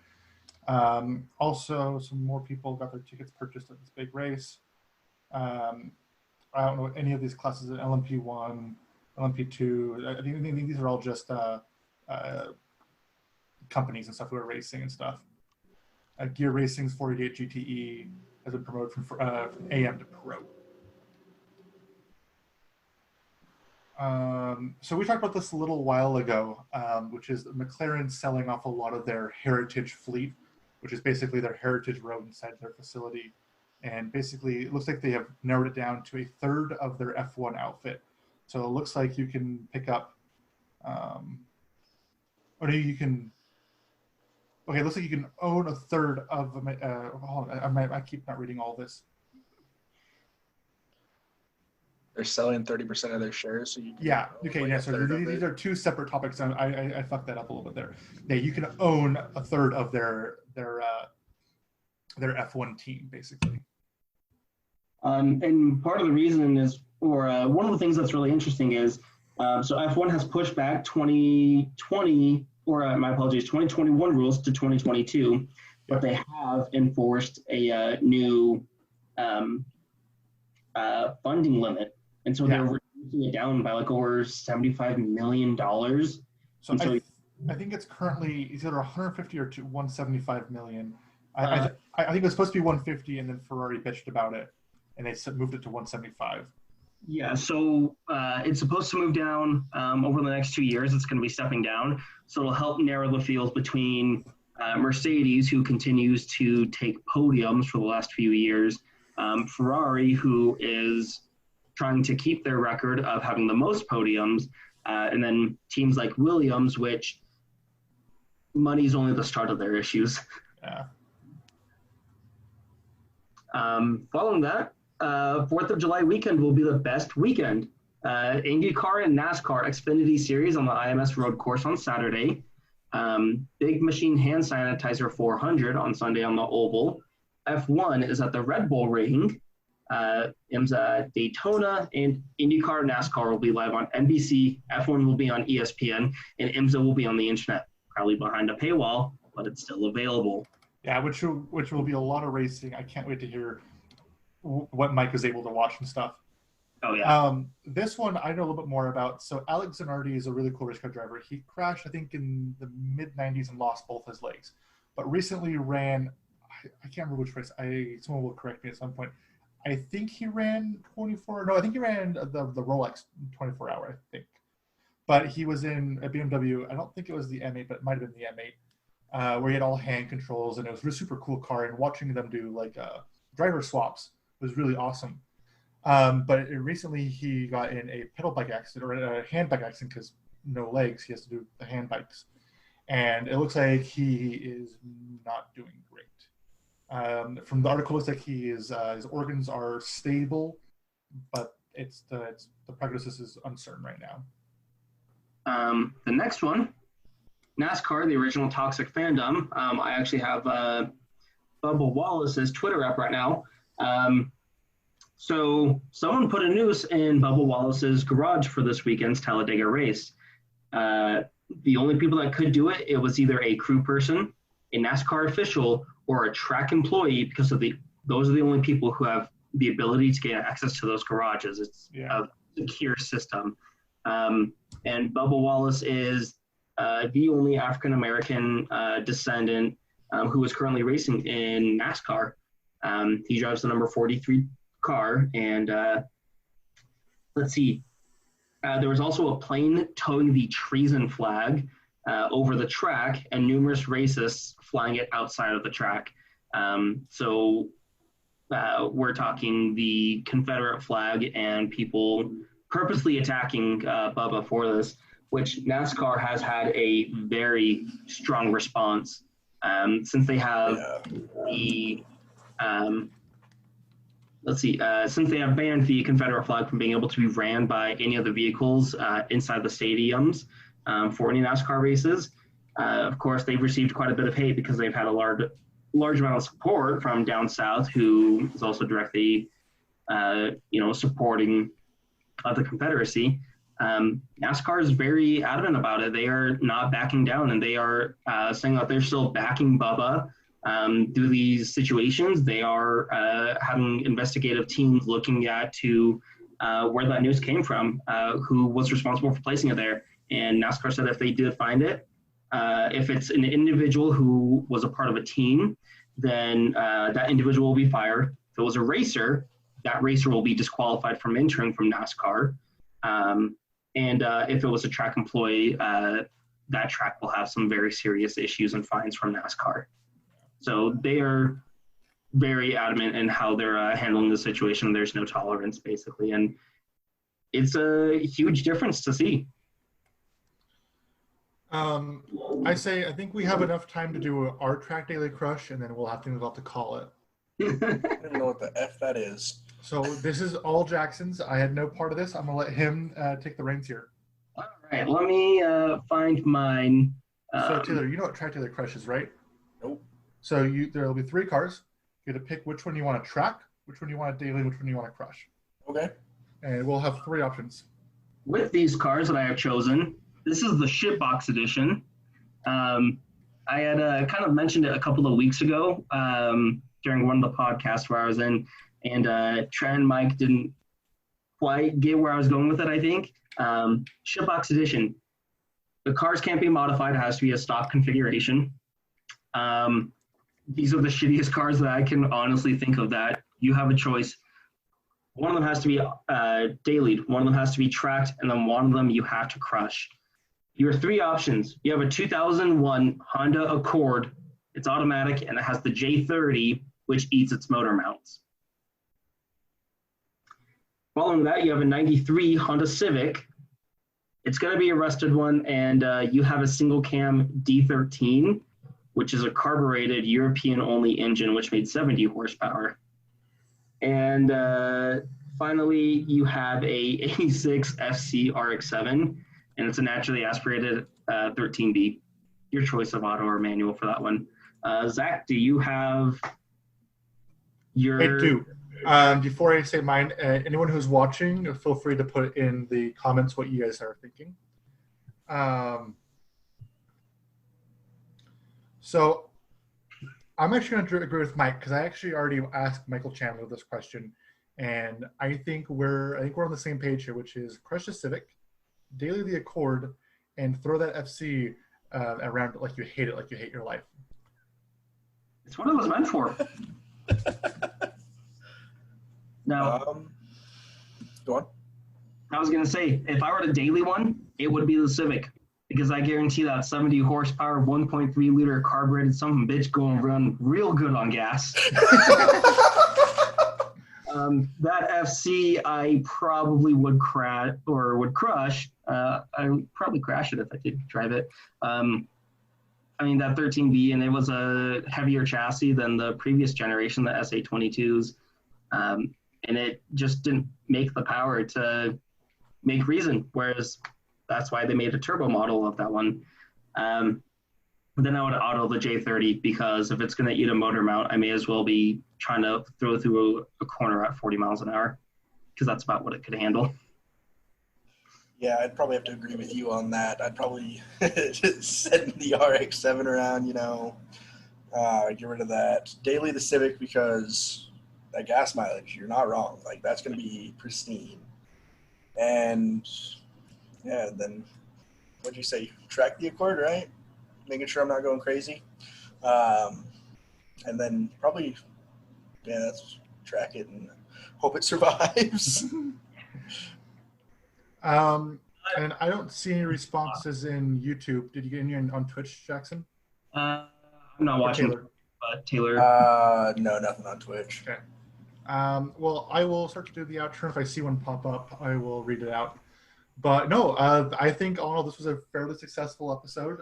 [SPEAKER 2] Also, some more people got their tickets purchased at this big race. I don't know what any of these classes in LMP1, LMP2. I think these are all just companies and stuff who are racing and stuff. Gear Racing's 488 GTE has been promoted from AM to Pro. So we talked about this a little while ago, which is McLaren selling off a lot of their heritage fleet, which is basically their heritage road inside their facility. And basically, it looks like they have narrowed it down to a third of their F1 outfit. So it looks like you can pick up, Okay, it looks like you can own a third of. Hold on, I keep not reading all this.
[SPEAKER 4] They're selling 30% of their shares. So you can
[SPEAKER 2] Yeah.
[SPEAKER 4] own,
[SPEAKER 2] Okay.
[SPEAKER 4] like,
[SPEAKER 2] Yeah.
[SPEAKER 4] a
[SPEAKER 2] So
[SPEAKER 4] third of
[SPEAKER 2] these
[SPEAKER 4] it.
[SPEAKER 2] are two separate topics. I fucked that up a little bit there. Yeah, you can own a third of their F1 team, basically.
[SPEAKER 1] And part of the reason is, or one of the things that's really interesting is, so F1 has pushed back 2020, or my apologies, 2021 rules to 2022, but they have enforced a new funding limit. And so they're reducing it down by like over $75 million.
[SPEAKER 2] So I think it's currently either 150 or 175 million. I think it was supposed to be 150, and then Ferrari bitched about it, and they moved it to 175.
[SPEAKER 1] Yeah, so it's supposed to move down over the next 2 years. It's going to be stepping down. So it'll help narrow the fields between Mercedes, who continues to take podiums for the last few years, Ferrari, who is trying to keep their record of having the most podiums, and then teams like Williams, which money is only the start of their issues.
[SPEAKER 2] Yeah.
[SPEAKER 1] Following that, 4th of July weekend will be the best weekend. IndyCar and NASCAR Xfinity Series on the IMS Road Course on Saturday. Big Machine Hand Sanitizer 400 on Sunday on the Oval. F1 is at the Red Bull Ring. IMSA Daytona, and IndyCar and NASCAR will be live on NBC. F1 will be on ESPN, and IMSA will be on the internet, probably behind a paywall, but it's still available.
[SPEAKER 2] Yeah, which will be a lot of racing. I can't wait to hear what Mike was able to watch and stuff.
[SPEAKER 1] Oh, yeah.
[SPEAKER 2] This one I know a little bit more about. So Alex Zanardi is a really cool race car driver. He crashed, I think, in the mid-'90s and lost both his legs. But recently ran, I can't remember which race. Someone will correct me at some point. I think he ran 24. No, I think he ran the Rolex 24-hour, I think. But he was in a BMW. I don't think it was the M8, but it might have been the M8, where he had all hand controls, and it was a super cool car. And watching them do like driver swaps was really awesome. But recently he got in a pedal bike accident, or a hand bike accident, because no legs. He has to do the hand bikes. And it looks like he is not doing great. From the article, it's like his organs are stable, but the prognosis is uncertain right now.
[SPEAKER 1] The next one, NASCAR, the original Toxic Fandom. I actually have Bubba Wallace's Twitter app right now. So someone put a noose in Bubba Wallace's garage for this weekend's Talladega race. The only people that could do it, it was either a crew person, a NASCAR official, or a track employee, because those are the only people who have the ability to get access to those garages. It's a secure system. And Bubba Wallace is the only African-American descendant who is currently racing in NASCAR. He drives the number 43 car, and let's see. There was also a plane towing the treason flag over the track, and numerous racists flying it outside of the track. So we're talking the Confederate flag and people purposely attacking Bubba for this, which NASCAR has had a very strong response since they have since they have banned the Confederate flag from being able to be ran by any of the vehicles inside the stadiums for any NASCAR races. Of course, they've received quite a bit of hate because they've had a large amount of support from down south, who is also directly, supporting the Confederacy. NASCAR is very adamant about it. They are not backing down, and they are saying that they're still backing Bubba through these situations. They are having investigative teams looking at where that news came from, who was responsible for placing it there. And NASCAR said if they did find it, if it's an individual who was a part of a team, then that individual will be fired. If it was a racer, that racer will be disqualified from entering from NASCAR. And if it was a track employee, that track will have some very serious issues and fines from NASCAR. So they are very adamant in how they're handling the situation. There's no tolerance, basically. And it's a huge difference to see.
[SPEAKER 2] I think we have enough time to do our track daily crush, and then we'll have to move out to call it.
[SPEAKER 4] I don't even know what the F that is.
[SPEAKER 2] So this is all Jackson's. I had no part of this. I'm gonna let him take the reins here.
[SPEAKER 1] All right, let me find mine.
[SPEAKER 2] So Taylor, you know what track daily crush is, right?
[SPEAKER 4] Nope.
[SPEAKER 2] So there will be 3 cars. You get to pick which one you want to track, which one you want to daily, which one you want to crush.
[SPEAKER 4] Okay.
[SPEAKER 2] And we'll have 3 options.
[SPEAKER 1] With these cars that I have chosen, this is the shitbox edition. I had kind of mentioned it a couple of weeks ago during one of the podcasts where I was in, and Trent and Mike didn't quite get where I was going with it, I think. Shitbox edition. The cars can't be modified. It has to be a stock configuration. These are the shittiest cars that I can honestly think of that you have a choice. One of them has to be dailied, one of them has to be tracked, and then one of them you have to crush. Your 3 options. You have a 2001 Honda Accord. It's automatic, and it has the J30, which eats its motor mounts. Following that, you have a 93 Honda Civic. It's going to be a rusted one, and you have a single cam D13, which is a carbureted European-only engine, which made 70 horsepower. And finally, you have a 86 FC RX-7, and it's a naturally aspirated 13B. Your choice of auto or manual for that one. Zach, do you have your...
[SPEAKER 2] I do. Before I say mine, anyone who's watching, feel free to put in the comments what you guys are thinking. So I'm actually going to agree with Mike because I actually already asked Michael Chandler this question, and I think we're on the same page here, which is crush the Civic, daily the Accord, and throw that FC around it like you hate your life.
[SPEAKER 1] It's what it was meant for. Now,
[SPEAKER 4] go on.
[SPEAKER 1] I was going to say, if I were to daily one, it would be the Civic, because I guarantee that 70 horsepower, 1.3 liter carbureted son of a bitch going run real good on gas. That FC, I probably would crush. I would probably crash it if I did drive it. I mean, that 13B, and it was a heavier chassis than the previous generation, the SA22s. And it just didn't make the power to make reason, whereas that's why they made a turbo model of that one. Then I would auto the J30, because if it's going to eat a motor mount, I may as well be trying to throw through a corner at 40 miles an hour, because that's about what it could handle.
[SPEAKER 4] Yeah, I'd probably have to agree with you on that. I'd probably send the RX-7 around, get rid of that. Daily the Civic, because that gas mileage, you're not wrong. Like, that's going to be pristine. And, yeah, then what'd you say? Track the Accord, right? Making sure I'm not going crazy. And then probably, that's track it and hope it survives.
[SPEAKER 2] And I don't see any responses in YouTube. Did you get any on Twitch, Jackson?
[SPEAKER 1] I'm not watching. Taylor.
[SPEAKER 4] No, nothing on Twitch.
[SPEAKER 2] Okay. Well, I will start to do the outro. If I see one pop up, I will read it out. But no, I think all in all, this was a fairly successful episode.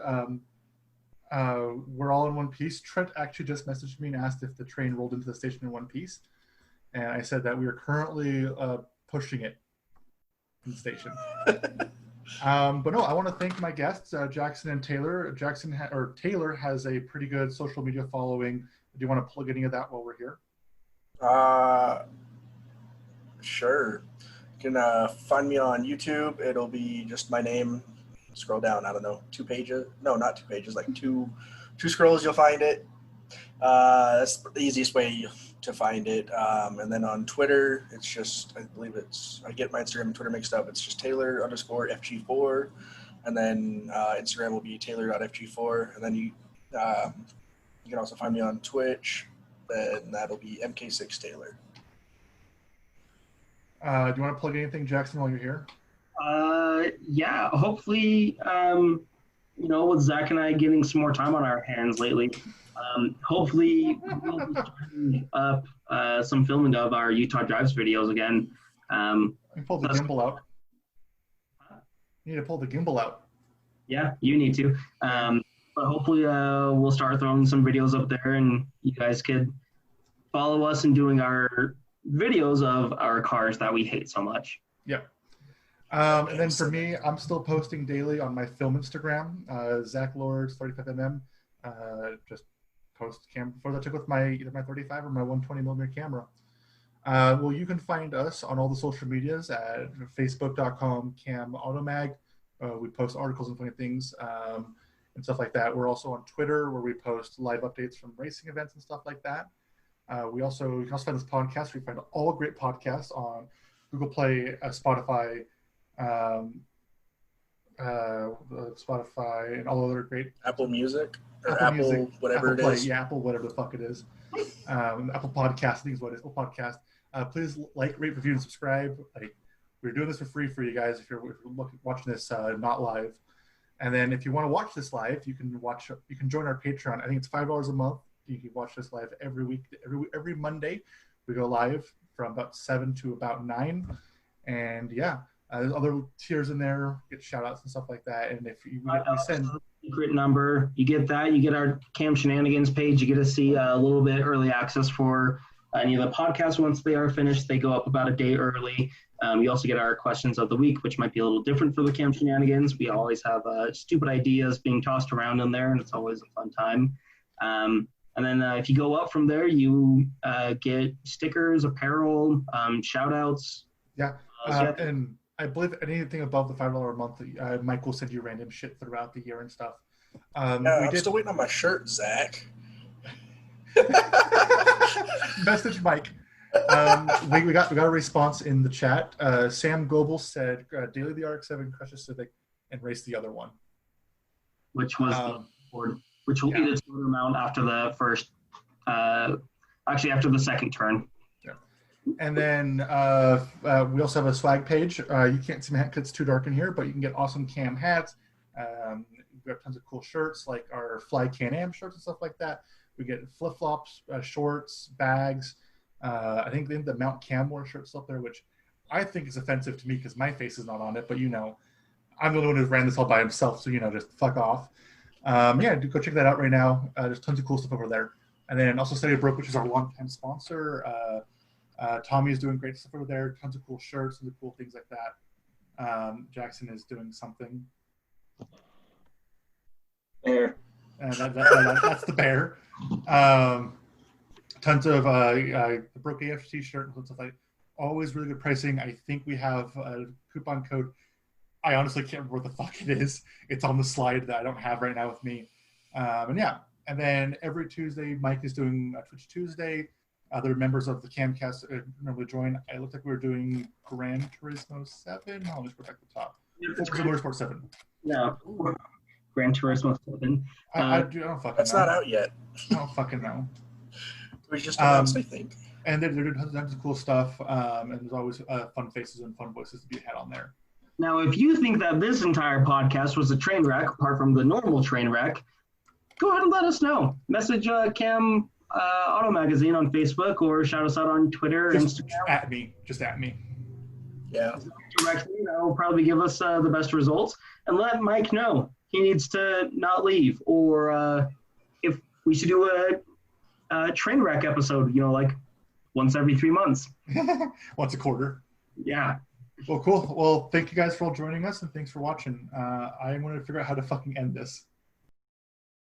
[SPEAKER 2] We're all in one piece. Trent actually just messaged me and asked if the train rolled into the station in one piece. And I said that we are currently pushing it in the station. But no, I want to thank my guests, Jaxyn and Taylor. Taylor has a pretty good social media following. Do you want to plug any of that while we're here?
[SPEAKER 4] Sure. You can find me on YouTube. It'll be just my name. Scroll down, I don't know, 2 pages. No, not 2 pages, like two scrolls, you'll find it. That's the easiest way to find it. And then on Twitter, it's just, I get my Instagram and Twitter mixed up. It's just Taylor_FG4. And then Instagram will be Taylor.FG4. And then you can also find me on Twitch, and that'll be MK6Taylor.
[SPEAKER 2] Do you want to plug anything, Jaxyn, while you're here?
[SPEAKER 1] Yeah, hopefully, with Zach and I getting some more time on our hands lately, hopefully we'll be starting up some filming of our Utah Drives videos again.
[SPEAKER 2] You pull the gimbal out. You need to pull the gimbal out.
[SPEAKER 1] Yeah, you need to. But hopefully we'll start throwing some videos up there, and you guys could follow us in doing our videos of our cars that we hate so much.
[SPEAKER 2] Yep. And then for me, I'm still posting daily on my film Instagram, Zack Lords 35mm. Just post cam photos I took with either my 35 or my 120mm camera. Well, you can find us on all the social medias at facebook.com/camautomag. We post articles and funny things and stuff like that. We're also on Twitter, where we post live updates from racing events and stuff like that. You can also find this podcast. We find all great podcasts on Google Play, Spotify, Spotify, and all other great
[SPEAKER 4] Apple Music or Apple Music, whatever
[SPEAKER 2] Apple
[SPEAKER 4] it is.
[SPEAKER 2] Yeah, Apple, whatever the fuck it is. Apple Podcast, I think is what it is. Apple Podcast. Please like, rate, review, and subscribe. Like, we're doing this for free for you guys if you're watching this not live. And then if you want to watch this live, you can join our Patreon. I think it's $5 a month. You can watch this live every week. Every Monday, we go live from about 7 to about 9. And yeah, there's other tiers in there, get shout outs and stuff like that. And if we send
[SPEAKER 1] secret number, you get that. You get our Cam Shenanigans page. You get to see a little bit early access for any of the podcasts. Once they are finished, they go up about a day early. You also get our questions of the week, which might be a little different for the Cam Shenanigans. We always have stupid ideas being tossed around in there, and it's always a fun time. And then if you go up from there, you get stickers, apparel, shout outs.
[SPEAKER 2] Yeah. And I believe anything above the $5 a month, Mike will send you random shit throughout the year and stuff.
[SPEAKER 4] I'm still waiting on my shirt, Zach.
[SPEAKER 2] Message Mike. We got a response in the chat. Sam Goebel said, "Daily the RX-7, crush a Civic, and race the other one,"
[SPEAKER 1] which was which will be the total amount after the first, after the second turn.
[SPEAKER 2] Yeah. And then we also have a swag page. You can't see my hat because it's too dark in here, but you can get awesome Cam hats. We have tons of cool shirts, like our Fly Can-Am shirts and stuff like that. We get flip-flops, shorts, bags. I think the Mount Cam wore shirt's up there, which I think is offensive to me because my face is not on it. But, I'm the only one who ran this all by himself, so, just fuck off. Go check that out right now. There's tons of cool stuff over there. And then also Steady Broke, which is our longtime sponsor. Tommy is doing great stuff over there. Tons of cool shirts, tons of cool things like that. Jaxyn is doing something.
[SPEAKER 1] Bear.
[SPEAKER 2] That's the bear. Tons of the Broke AF t-shirt and stuff like. Always really good pricing. I think we have a coupon code. I honestly can't remember what the fuck it is. It's on the slide that I don't have right now with me. And then every Tuesday, Mike is doing a Twitch Tuesday. Other members of the Camcast normally join. I looked like we were doing Gran Turismo 7. I'll just go back to the top. Motorsport 7.
[SPEAKER 1] No. Gran Turismo 7.
[SPEAKER 2] I don't fucking know.
[SPEAKER 4] That's not out yet.
[SPEAKER 2] I don't fucking know.
[SPEAKER 4] We just announced, I think.
[SPEAKER 2] And they're doing tons of cool stuff. And there's always fun faces and fun voices to be had on there.
[SPEAKER 1] Now, if you think that this entire podcast was a train wreck, apart from the normal train wreck, go ahead and let us know. Message Cam Auto Magazine on Facebook or shout us out on Twitter, Instagram.
[SPEAKER 2] Just at me.
[SPEAKER 4] Yeah.
[SPEAKER 1] Directly, that will probably give us the best results. And let Mike know he needs to not leave, or if we should do a train wreck episode, like once every 3 months.
[SPEAKER 2] Once a quarter.
[SPEAKER 1] Yeah.
[SPEAKER 2] Well, cool. Well, thank you guys for all joining us, and thanks for watching. I'm going to figure out how to fucking end this.